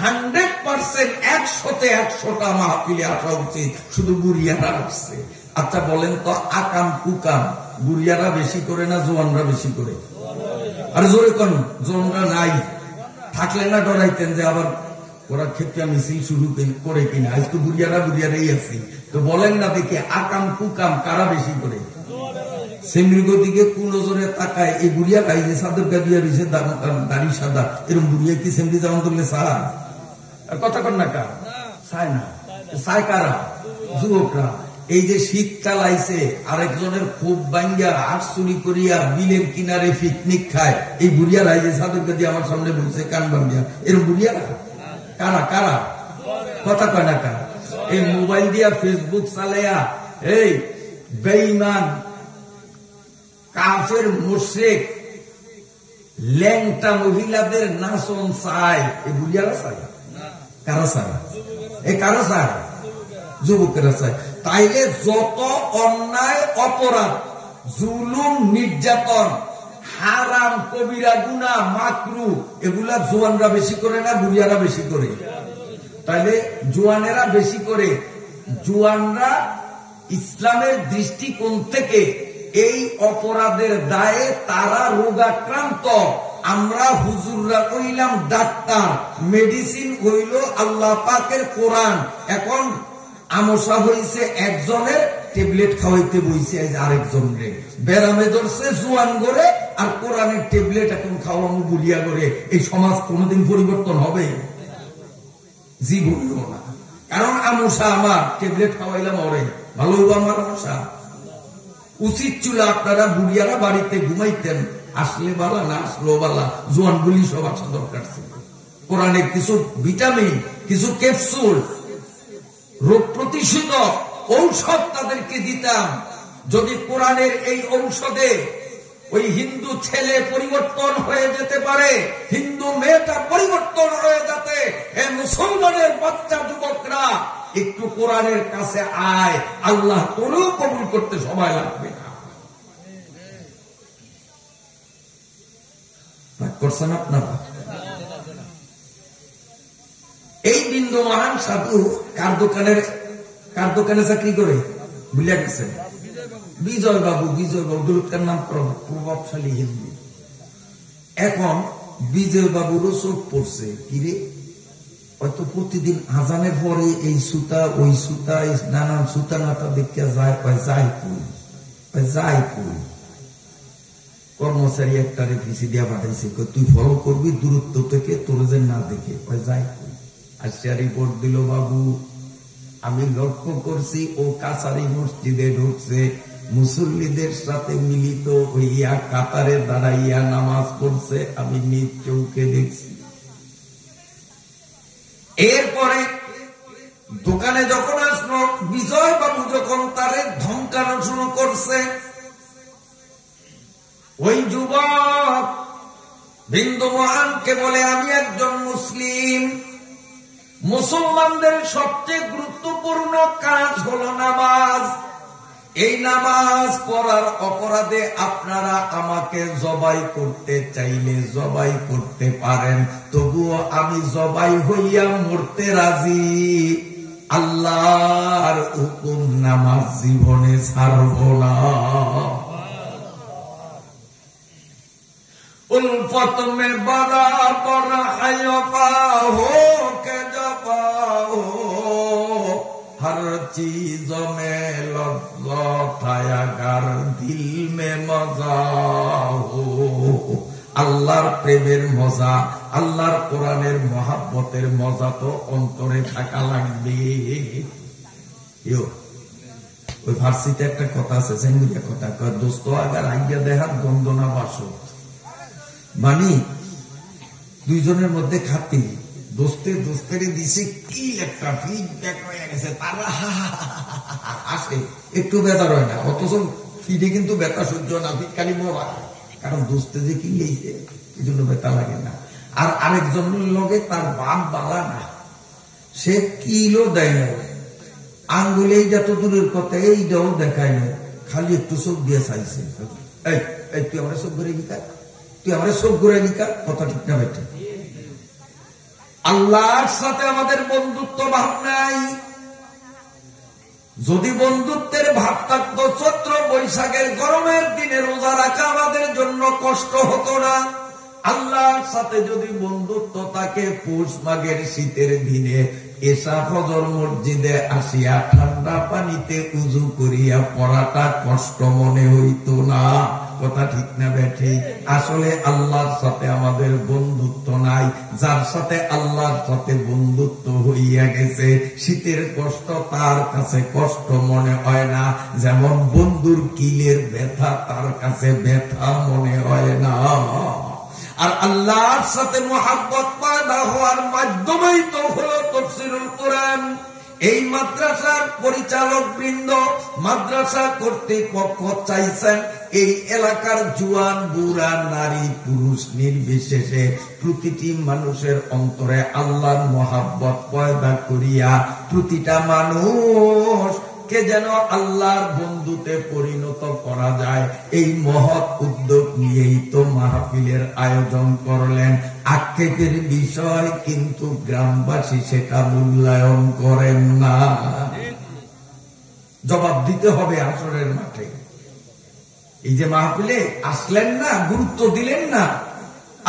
100% 100টা মাহফিলে আসা উচিত। শুধু বুড়িয়ারা আসছে। আচ্ছা বলেন তো, আকাম কুকাম বুড়িয়ারা বেশি করে না জোয়ানরা বেশি করে? আর জোরে কোন জোয়ানরা নাই থাকলে না ডরাইতেন যে আবার ওরা ক্ষেত্রে মিছিল শুরু করে কিনা। আজ তো বুড়িয়ারাই আছে। তো বলেন না দেখি, আকাম কুকাম কারা বেশি করে? সেমৃগ দিকে কোন নজরে তাকায় এই বুড়িয়া গাই যে সাদের গাদিয়া রয়েছে, দাড়ি সাদা, এরকম বুড়িয়া কি সেমরি যেমন করলে চায়? আর কথা কর না, কার চায় না? চায় কারা? যুবকরা। এই যে শীতকাল আইছে, আরেকজনের খুব বাঙ্গা আট চুরি করিয়া বিলের কিনারে পিকনিক খায়, এই বুড়িয়ারা এই যে সাদের গাদি আমার সামনে বলছে কান বাঙ্গিয়া, এরকম বুড়িয়ারা কারা? কারা? কথা কয় না কার? এই মোবাইল দিয়া ফেসবুক চালাইয়া এই বেঈমান কাফের মুশরিক ল্যাংটা মহিলাদের নাচন চায়, এ বুঝিয়ারা চায়, কারা চায়? এ কারা চায়? যুবকেরা চায়। তাইলে যত অন্যায় অপরাধ, জুলুম, নির্যাতন, হারাম, কবিরা গুনাহ, মাকরু, এগুলা জোয়ানরা বেশি করে না বুড়িয়ারা বেশি করে? তাইলে জোয়ানেরা বেশি করে। জোয়ানরা ইসলামের দৃষ্টিকোণ থেকে এই অপরাধের দায়ে তারা রোগাক্রান্ত। আমরা হুজুররা কইলাম ডাক্তার, মেডিসিন হইল আল্লাহ পাকের কোরআন। এখন আমসা হইছে একজনের, ট্যাবলেট খাওয়াইতে বইছে আরেকজনের। বেরামে ধরছে জোয়ান করে, আর কোরআনের ট্যাবলেট এখন খাওয়ানো বুলিয়া করে। এই সমাজ কোনদিন পরিবর্তন হবে? জীবনেও না। কারণ আমসা আমার, ট্যাবলেট খাওয়াইলাম ওরে, ভালো হইব আমার আমসা? উচিত ছিল আপনারা বুড়িয়ারা বাড়িতে ঘুমাইতেন, আসলে বালা না আসলেও বালা, জোয়ান গুলি সব আসা দরকার ছিল। কোরআনের কিছু ভিটামিন, কিছু ক্যাপসুল, রোগ প্রতিষেধক ঔষধ তাদেরকে দিতাম। যদি কোরআনের এই ঔষধে ওই হিন্দু ছেলে পরিবর্তন হয়ে যেতে পারে, হিন্দু মেয়েটা পরিবর্তন হয়ে যেতে, এই মুসলমানের বাচ্চা যুবকরা একটু কোরআনের কাছে আয়, আল্লাহ কোনো কবুল করতে সময় লাগবে না। করছেন আপনারা? এই বিন্দু মহান সাধু কার দোকানে চাকরি করে ভুলে গেছেন? বিজয় বাবু। বিজয় বাবু দুলকার নাম, প্রভাবশালী হিন্দু। এখন বিজয় বাবুরও চোখ পড়ছে, কিরে হয়তো প্রতিদিন আজানের পরে এই সুতা ওই সুতা, নানান সুতা নাটা দেখে যায়, যাই কই। কর্মচারী একটা রেফিসি দিয়া পাঠাইছে, তুই ফলো করবি দূরত্ব থেকে, তোর যে না দেখে যাই কই। আজকে রিপোর্ট দিল, বাবু আমি লক্ষ্য করছি ও কাছারি মসজিদে ঢুকছে, মুসল্লিদের সাথে মিলিত হইয়া কাতারে দাঁড়াইয়া নামাজ পড়ছে, আমি নিজ চৌকে দেখছি। এরপরে দোকানে যখন আসলো, বিজয় বাবু যখন তারে ধমকানো শুরু করছে, ওই যুবক বিন্দু মহানকে বলে, আমি একজন মুসলিম, মুসলমানদের সবচেয়ে গুরুত্বপূর্ণ কাজ হলো নামাজ। এই নামাজ পড়ার অপরাধে আপনারা আমাকে জবাই করতে চাইলে জবাই করতে পারেন, তবুও আমি জবাই হইয়া মরতে রাজি। আল্লাহর হুকুম নামাজ জীবনে ছাড়ব না। उल्फत में बराबर है वफा हो के जफा हो, हर चीज में लज्जत है अगर दिल में मजा हो। আল্লাহর প্রেমের মজা, আল্লাহর কোরআনের মহাব্বতের মজা তো অন্তরে থাকা লাগবে। ওই ফার্সিতে একটা কথা আছে, সেঙ্গুলিয়া কথা, দোস্ত আগার আজ্ঞা দেহার গন্ধনা বাসত, মানে দুইজনের মধ্যে খাতি, দোস্তের দিছে কি একটা ফিডব্যাক হয়ে গেছে, তারা আসে, একটু বেতার হয় না, অথচ ফিডে কিন্তু বেতা সহ্য না, ফিড খালি মরা, কারণ দোস্তে যে কি লেইছে এই জন্য বেতা লাগে না। আর আরেকজনের লগে তার বাপ বালা না, সে কিলো দেয় না, আঙ্গুলে যত দূরের কথা এইটাও দেখায় না, খালি একটু চোখ দিয়ে চাইছে, এই তুই আমরা চোখ ঘুরে লিখা, তুই আমরা চোখ ঘুরে লিখা, কথা ঠিক না বেঠে। আল্লাহর সাথে আমাদের বন্ধুত্ব ভাব নাই। যদি বন্ধুত্বের ভাব থাকতো, চৈত্র বৈশাখের গরমের দিনে রোজা রাখা আমাদের জন্য কষ্ট হতো না। আল্লাহর সাথে যদি বন্ধুত্ব থাকে, পৌষ মাঘের শীতের দিনে এসা ফজর মসজিদে আসিয়া ঠান্ডা পানিতে উজু করিয়া পড়াটা কষ্ট মনে হইতো না। কথা ঠিক না বেঠে? আসলে আল্লাহর সাথে আমাদের বন্ধুত্ব নাই। যার সাথে আল্লাহর সাথে বন্ধুত্ব হইয়া গেছে, শীতের কষ্ট তার কাছে কষ্ট মনে হয় না, যেমন বন্ধুর কিলের ব্যথা তার কাছে ব্যথা মনে হয় না। আর আল্লাহর সাথে মুহাব্বত পয়দা হওয়ার মাধ্যমেই তো হলো তাফসীরুল কোরআন। এই মাদ্রাসার পরিচালক বৃন্দ, মাদ্রাসা কর্তৃপক্ষ চাইছেন এই এলাকার জুয়ান বুড়া নারী পুরুষ নির্বিশেষে প্রতিটি মানুষের অন্তরে আল্লাহর মহাব্বত পয়দা করিয়া প্রতিটা মানুষ কে যেন আল্লাহর বন্ধুতে পরিণত করা যায়। এই মহৎ উদ্যোগ নিয়েই তো মাহফিলের আয়োজন করলেন। আক্ষেপের বিষয়, কিন্তু গ্রামবাসী সেটা মূল্যায়ন করেন না। জবাব দিতে হবে আসরের মাঠে। এই যে মাহফিলে আসলেন না, গুরুত্ব দিলেন না,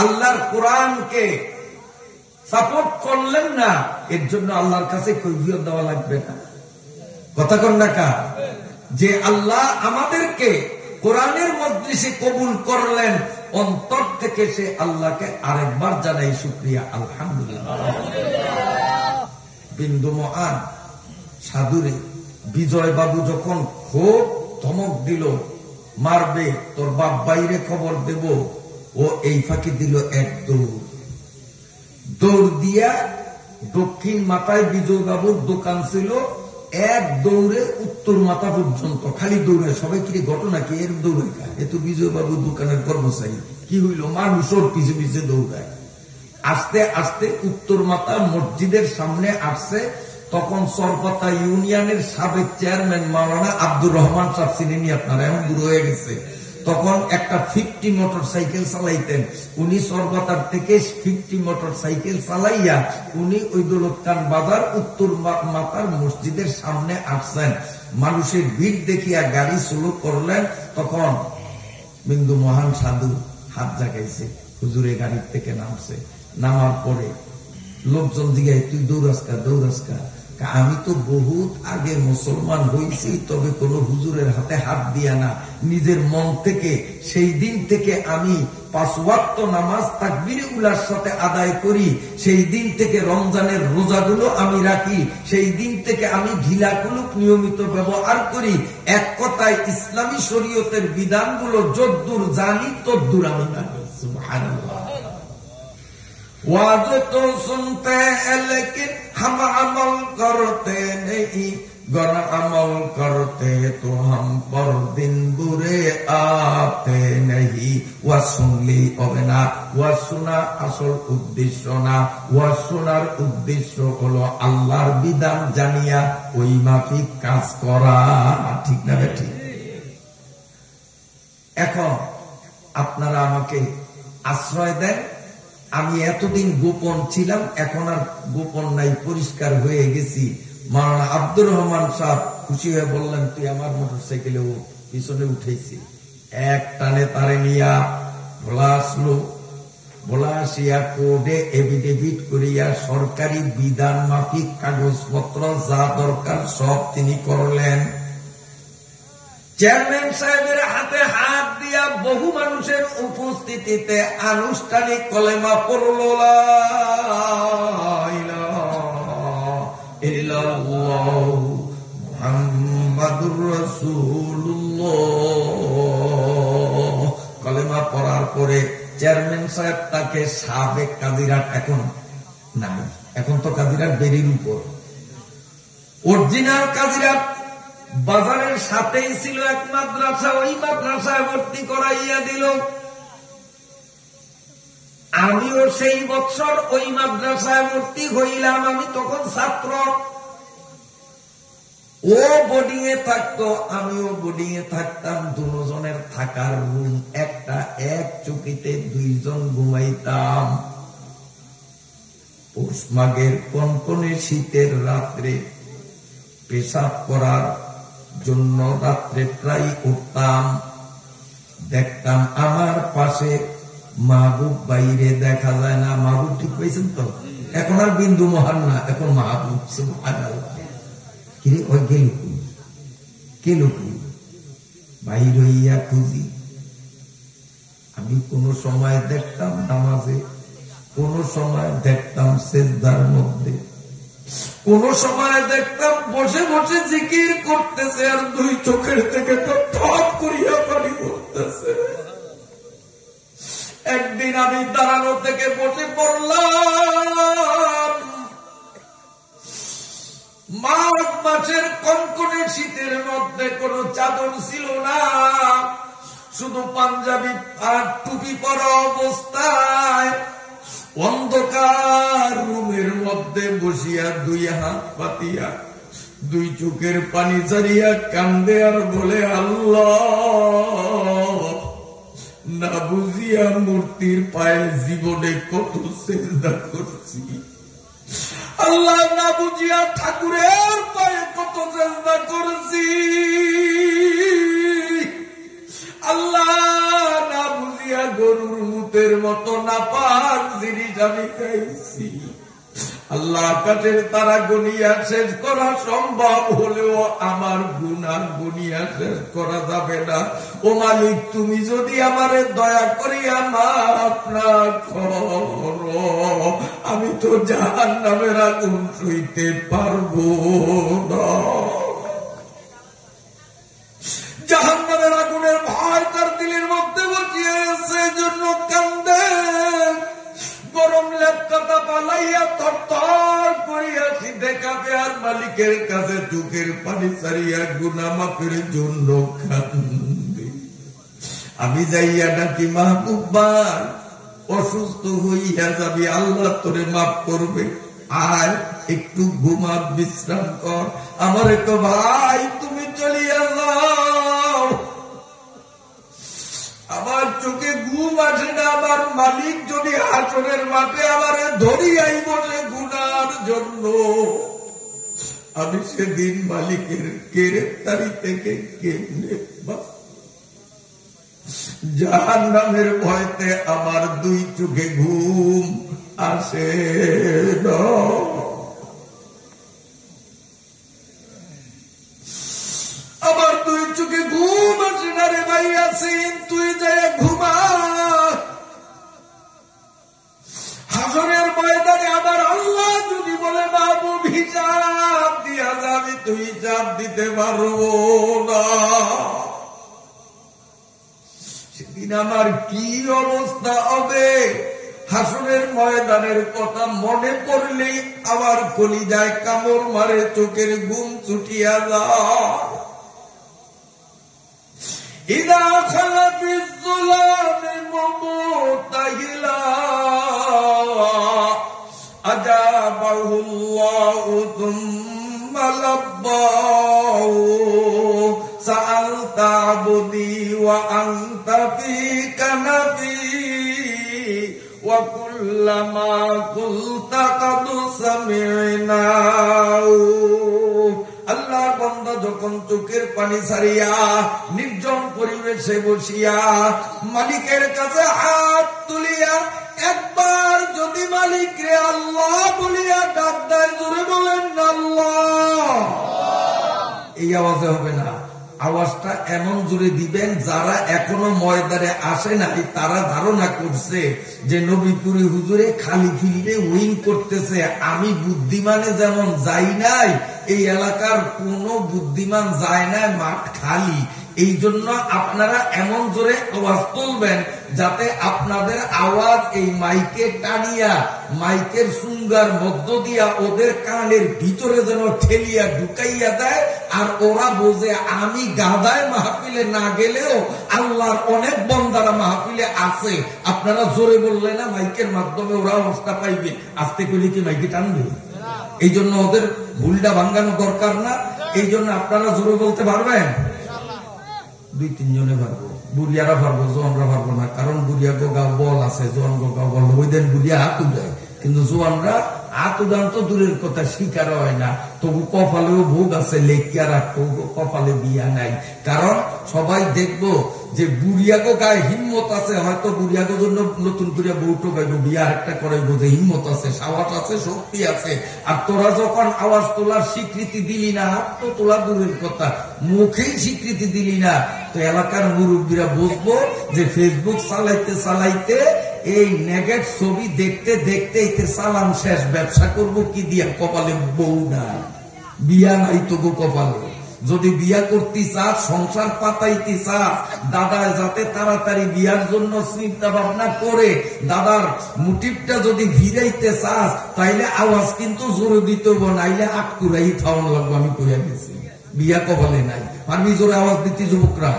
আল্লাহর কোরআনকে সাপোর্ট করলেন না, এর জন্য আল্লাহর কাছে কৈফিয়ত দেওয়া লাগবে না। কথা কন না কা? যে আল্লাহ আমাদেরকে কোরআনের মজলিসে কবুল করলেন, অন্তর থেকে সে আল্লাহকে আরেকবার জানাই শুকরিয়া, আলহামদুলিল্লাহ। বিন্দু মহান সাধুরে বিজয় বাবু যখন খুব ধমক দিল, মারবে, তোর বাপ বাইরে খবর দেব, ও এই ফাঁকি দিল এক দৌড় দিয়া দক্ষিণ মাথায় বিজয় বাবুর দোকান ছিল, এক দৌড়ে উত্তর মাথা পর্যন্ত খালি দৌড়ে। সবাই কি ঘটনা কি এর দৌড়ে? এ তো বিজয় বাবুর দোকানের কর্মচারী। কি হইল? মানুষের পিছে পিছে দৌড়ায়। আস্তে আস্তে উত্তর মাথা মসজিদের সামনে আসছে। তখন সরপাতা ইউনিয়নের সাবেক চেয়ারম্যান মাওলানা আব্দুর রহমান সাহেব, চিনেনি আপনারা? এখন বুড়ো হয়ে গেছে। তখন একটা 50 মোটর সাইকেল চালাইতেন উনি। সরপাতার থেকে 50 মোটর সাইকেল চালাইয়া উনি ওই দৌলতখান বাজার উত্তর মাতার মসজিদের সামনে আসছেন। মানুষের ভিড় দেখিয়া গাড়ি শুরু করলেন। তখন বিন্দু মহান সাধু হাত জাগাইছে, হুজুরে গাড়ির থেকে নামছে। নামার পরে লোকজন জিগায়, তুই দৌড়াসকা? আমি তো বহুত আগে মুসলমান হয়েছি, তবে কোন হুজুরের হাতে হাত দিয়া না, নিজের মন থেকে। সেই দিন থেকে আমি 5 ওয়াক্ত নামাজ তাকবীরে উলার সাথে আদায় করি। সেই দিন থেকে রমজানের রোজাগুলো আমি রাখি। সেই দিন থেকে আমি ঢিলাকুলুক নিয়মিত ব্যবহার করি। এক কথায় ইসলামী শরীয়তের বিধানগুলো যদ্দূর জানি তদ্দূর আমি মানি। সুবহানাল্লাহ। वाज तो सुनते हैं लेकिन हम अमल करते नहीं, गर अमल करते तो हम पर दिन बुरे आते नहीं। ওয়া শুনলি হবে না, ওয়া শোনা আসল উদ্দেশ্য না। ওয়া শোনার উদ্দেশ্য হলো আল্লাহর বিধান জানিয়া ওই মাফিক কাজ করা। ঠিক না বেঠিক? এখন আপনারা আমাকে আশ্রয় দেন। আমি এতদিন গোপন ছিলাম, এখন আর গোপন নাই, পরিষ্কার হয়ে গেছি। মাওলানা আব্দুর রহমান সাহেব খুশি হয়ে বললেন, তুই আমার মোটর সাইকেলে পিছনে উঠেছি। এক টানে তারে নিয়া ভোলা আসলো। ভোলা আসিয়া কোর্টে এফিডেভিট করিয়া সরকারি বিধান মাফিক কাগজপত্র যা দরকার সব তিনি করলেন। চেয়ারম্যান সাহেবের হাতে হাত দিয়া বহু মানুষের উপস্থিতিতে আনুষ্ঠানিক কলেমা পড়ল, লা ইলাহা ইল্লাল্লাহু মুহাম্মাদুর রাসূলুল্লাহ। কলেমা পড়ার পরে চেয়ারম্যান সাহেব তাকে সাবেক কাদিরাট, এখন নাই, এখন তো কাদিরাট বেরির উপর, অরিজিনাল কাদিরাট বাজারের সাথেই ছিল এক মাদ্রাসা, ওই মাদ্রাসায় ভর্তি করাইয়া দিল। আমিও সেই বছর ওই মাদ্রাসায় ভর্তি হইলাম। আমি তখন ছাত্র। ও বোর্ডিং এ থাকতো, আমিও বোর্ডিং এ থাকতাম। দুজনের থাকার রুম একটা, এক চৌকিতে 2 জন ঘুমাইতাম। পৌষ মাঘের কনকনে শীতের রাত্রে পেশাব করার জন্য রাত্রে প্রায় উঠতাম। দেখতাম আমার পাশে মাহবুব বাইরে দেখা যায় না। মাহবুব ঠিক পেয়েছেন তো? এখন আর বিন্দু মহান না, এখন মাহবুব। সুবহানাল্লাহ। কিরে ওই গেল কই? বাইর হইয়া খুঁজি। আমি কোন সময় দেখতাম নামাজে, কোন সময় দেখতাম সেজদার মধ্যে, কোন সময় দেখতাম বসে বসে জিকির করতেছে, আর 2 চোখের থেকে তো টপ করিয়া পানি পড়তেছে। একদিন আমি দাঁড়ানো থেকে বসে পড়লাম। মাঘ মাসের কনকনে শীতের মধ্যে কোনো চাদর ছিল না, শুধু পাঞ্জাবি আর টুপি পরা অবস্থায় অন্ধকার রুমের মধ্যে বসিয়া দুই হাত পাতিয়া দুই চোখের পানি ছাড়িয়া কান্দে আর বলে, আল্লাহ, না বুঝিয়া মূর্তির পায়ে জীবনে কত সেজদা করছি, আল্লাহ না বুঝিয়া ঠাকুরের পায়ে কত চেষ্টা করেছি, আল্লাহ না বুঝিয়া গরুর মুতের মতো নাপাক জিনিস আমি খাইছি, আল্লাহ আকাশের তারা গনিয়া শেষ করা সম্ভব হলেও আমার গুনাহ গনিয়া শেষ করা যাবে না। ও মালিক, তুমি যদি আমারে দয়া করিয়া মাফ না করো, আমি তো জাহান্নামের আগুন সইতে পারবো না। জাহান্নামের আগুনের ভয় তার দিলের মধ্যে বসিয়ে আছে, জন্য কান্দে। গরম লেপকাটা পালাইয়া থরথর করিয়া সিধে কাঁপে আর মালিকের কাছে চোখের পানি ছাড়িয়া গুনাহ মাফের জন্য কান্দে। আমি যাইয়া নাকি মাহবুবার অসুস্থ হইয়া যাবি, আল্লাহ তোরে মাফ করবে, আর একটু ঘুমা, বিশ্রাম কর। আমার তো ভাই তুমি চলিয়া যাও, আমার চোখে ঘুম আসে না। আমার মালিক যদি হাসরের মাঠে আমারে ধরিয়াই বসে গুনার জন্য, আমি সেদিন মালিকের গ্রেফতারি থেকে কেমনে জাহান্নামের ভয়তে আমার দুই চোখে ঘুম আসে না। আমার দুই চোখে ঘুম আসে না রে ভাই আছেন, তুই যায় ঘুমা। হাসরের ময়দানে আমার আল্লাহ যদি বলে মাহবুব হিসাব দিয়া যাবি, তুই হিসাব দিতে পারবো না। সেদিন আমার কি অবস্থা হবে? হাসরের ময়দানের কথা মনে পড়লেই আমার কলিজায় কামড় মারে, চোখের ঘুম ছুটিয়া যায়। ইদা খালাফিজ যুলামি মুবতাহিলা আজাবাহুল্লাহু থুম্মা লাব্বাহু সাআলতা আবদি ওয়া আনতা ফি কানাফি ওয়া কুল্লামা কুলতা কাদ সামি'না। আল্লাহর বান্দা যখন চোখের পানি ছাড়িয়া নির্জন পরিবেশে বসিয়া মালিকের কাছে হাত তুলিয়া একবার যদি মালিক রে আল্লাহ বলিয়া ডাক দেয়, জোরে বলেন আল্লাহ, এই আওয়াজে হবে না, আওয়াজটা এমন জোরে দিবেন যারা এখনো ময়দানে আসে নাই তারা ধারণা করছে যে নবীপুরি হুজুরে খালি ফিল্ডে উইন করতেছে। আমি বুদ্ধিমানে যেমন যাই নাই, এই এলাকার কোন বুদ্ধিমান যায় না, মাঠ খালি। এই জন্য আপনারা এমন জোরে আওয়াজ তুলবেন যাতে আপনাদের আওয়াজ এই মাইকে টানিয়া মাইকের সুঙ্গার মধ্য দিয়া ওদের কানের ভিতরে যেন ঠেলিয়া ঢুকাইয়া দেয়, আর ওরা বোঝে আমি গাদায় মাহফিলে না গেলেও আল্লাহর অনেক বন্দারা মাহফিলে আছে। আপনারা জোরে বললে না মাইকের মাধ্যমে ওরা অবস্থা পাইবে, আস্তে করলে কি মাইকে টানবে? এই জন্য ওদের ভুলটা ভাঙ্গানো দরকার না। এই জন্য আপনারা জোরে বলতে পারবেন, দুই তিনজনে পারবো, বুড়িয়ারা পারবো, জোয়ানরা পারবো না। কারণ বুড়িয়া গোগাও বল আছে, জোয়ান গোগাও বল, ওই দিন বুড়িয়া হাত উঠায়, কিন্তু জোয়ানরা হাত উঠান তো দূরের কথা, শিকার হয় না। তবু কপালেও ভোগ আছে, লেখিয়া রাখবো, কপালে বিয়া নাই। কারণ সবাই দেখবো যে বুড়িয়াগো গায়ে হিম্মত আছে, হয়তো বুড়িয়াগো জন্য নতুন করে বউটো গাইবো, বিয়া একটা করাইবো, যে হিম্মত আছে, সাহস আছে, শক্তি আছে। আর তোরা যখন আওয়াজ তোলার স্বীকৃতি দিলি না, হাত তো তোলা দূরের কথা, মুখেই স্বীকৃতি দিলি না, তো এলাকার মুরব্বীরা বুঝবো যে ফেসবুক চালাইতে চালাইতে এই নেগেট ছবি দেখতে দেখতে এতে সালাম শেষ, ব্যবসা করবো কি দিয়া, কপালে বউ নাই, বিয়া নাই তবু কপালে। যদি বিয়া করতে চাস, সংসার পাতাইতে চাস, দাদা যাতে তাড়াতাড়ি বিয়ার জন্য চিন্তা ভাবনা করে দাদার মোটিভটা যদি ভিড়াইতে চাস, তাইলে আওয়াজ কিন্তু জোরে দিতে হবো, নাইলে আটকুরাই থাউন লাগবো। আমি কইয়া গেছি বিয়া কবলে নাই, পারবি জোরে আওয়াজ দিতে যুবকরা?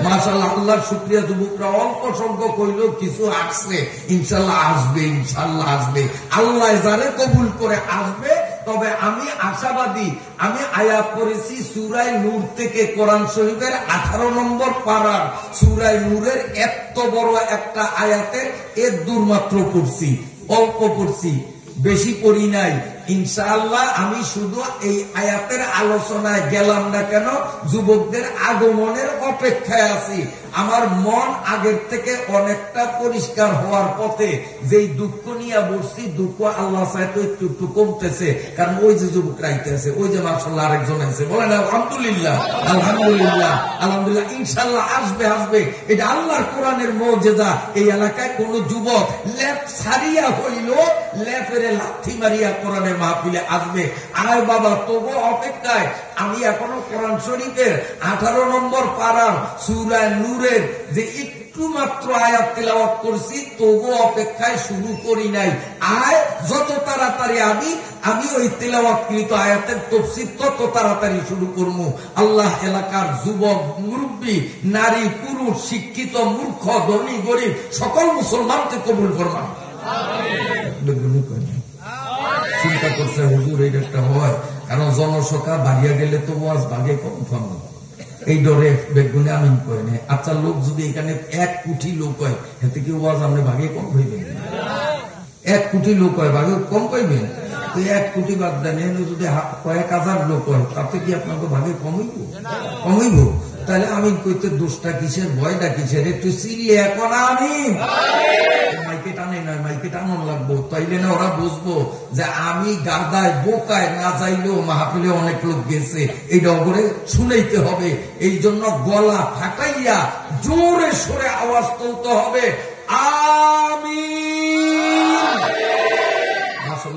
মাশাআল্লাহ, আল্লাহর শুকরিয়া, যুবকরা অল্প সংখ্যক হইলেও কিছু আসছে, ইনশাল্লাহ আসবে, ইনশাল্লাহ আসবে। আল্লাহ যারে কবুল করে আসবে। তবে আমি আশাবাদী। আমি আয়াত পড়েছি সূরা নূর থেকে, কোরআন শরীফের 18 নম্বর পারার সূরা নূরের এত বড় একটা আয়াতের এর দূর মাত্র পড়ছি, অল্প পড়ছি, বেশি পড়ি নাই। ইনশাআল্লাহ আমি শুধু এই আয়াতের আলোচনায় গেলাম না কেন, যুবকদের আগমনের অপেক্ষায় আছি। আমার মন আগের থেকে অনেকটা পরিষ্কার হওয়ার পথে। যেই দুঃখ নিয়ে বসছি, দুঃখ আল্লাহ চাইতে একটু একটু কমতেছে, কারণ ওই যে যুবকরা আইতেছে, ওই যে মাশাআল্লাহ আরেকজন আছে, বলেন আলহামদুলিল্লাহ, আলহামদুলিল্লাহ, আলহামদুলিল্লাহ। ইনশাআল্লাহ আসবে, আসবে। এটা আল্লাহর কোরআনের মুজিজা। এই এলাকায় কোন যুবক লেপ ছাড়িয়া হইল, লেপের লাথি মারিয়া কোরআনের মাহফিলে আসবে। আয় বাবা, তবু অপেক্ষায়। আমি এখনো কোরআন শরীফের 18 নম্বর পারার সূরা নূরের যে একটু মাত্র আয়াত তিলাওয়াত করছি, তবু অপেক্ষায় শুরু করি নাই। আয় যত তাড়াতাড়ি আমি ওই তিলাওয়াতকৃত আয়াতের তাফসীর তত তাড়াতাড়ি শুরু করব। আল্লাহ এলাকার যুবক, মুরব্বী, নারী, পুরুষ, শিক্ষিত, মূর্খ, ধনী, গরিব সকল মুসলমানকে কবুল ফরমান। চিন্তা করছে হুজুর এটা একটা হয়, কারণ জনসংখ্যা বাড়িয়া গেলে তো ওয়াজ ভাগে কম ফরমান, এই ডরে বেগুনে আমিন করে নেই। আচ্ছা, লোক যদি এখানে 1 কোটি লোক হয়, এতে কি ওয়াজ আপনি ভাগে কম হইবেন? 1 কোটি লোক হয়, ভাগে কম পাইবেন? তো 1 কোটি বাদ দেন, যদি কয়েক হাজার লোক হয়, তাতে কি আপনাকে ভাগে কমইব? কমইব। তাহলে আমিন কইতে দোষটা কিসের, ভয়টা কিসের? একটু চিল্লে এখন আমিন। মাইকে টানে না, মাইকে টানো লাগবো, তাইলে না ওরা বুঝবো যে আমি গাদায় বোকায় না যাইলেও মাহফিলে অনেক লোক গেছে, এই ডগরে শুনাইতে হবে। এই জন্য গলা ফাটাইয়া জোরে সোরে আওয়াজ তুলতে হবে, আমি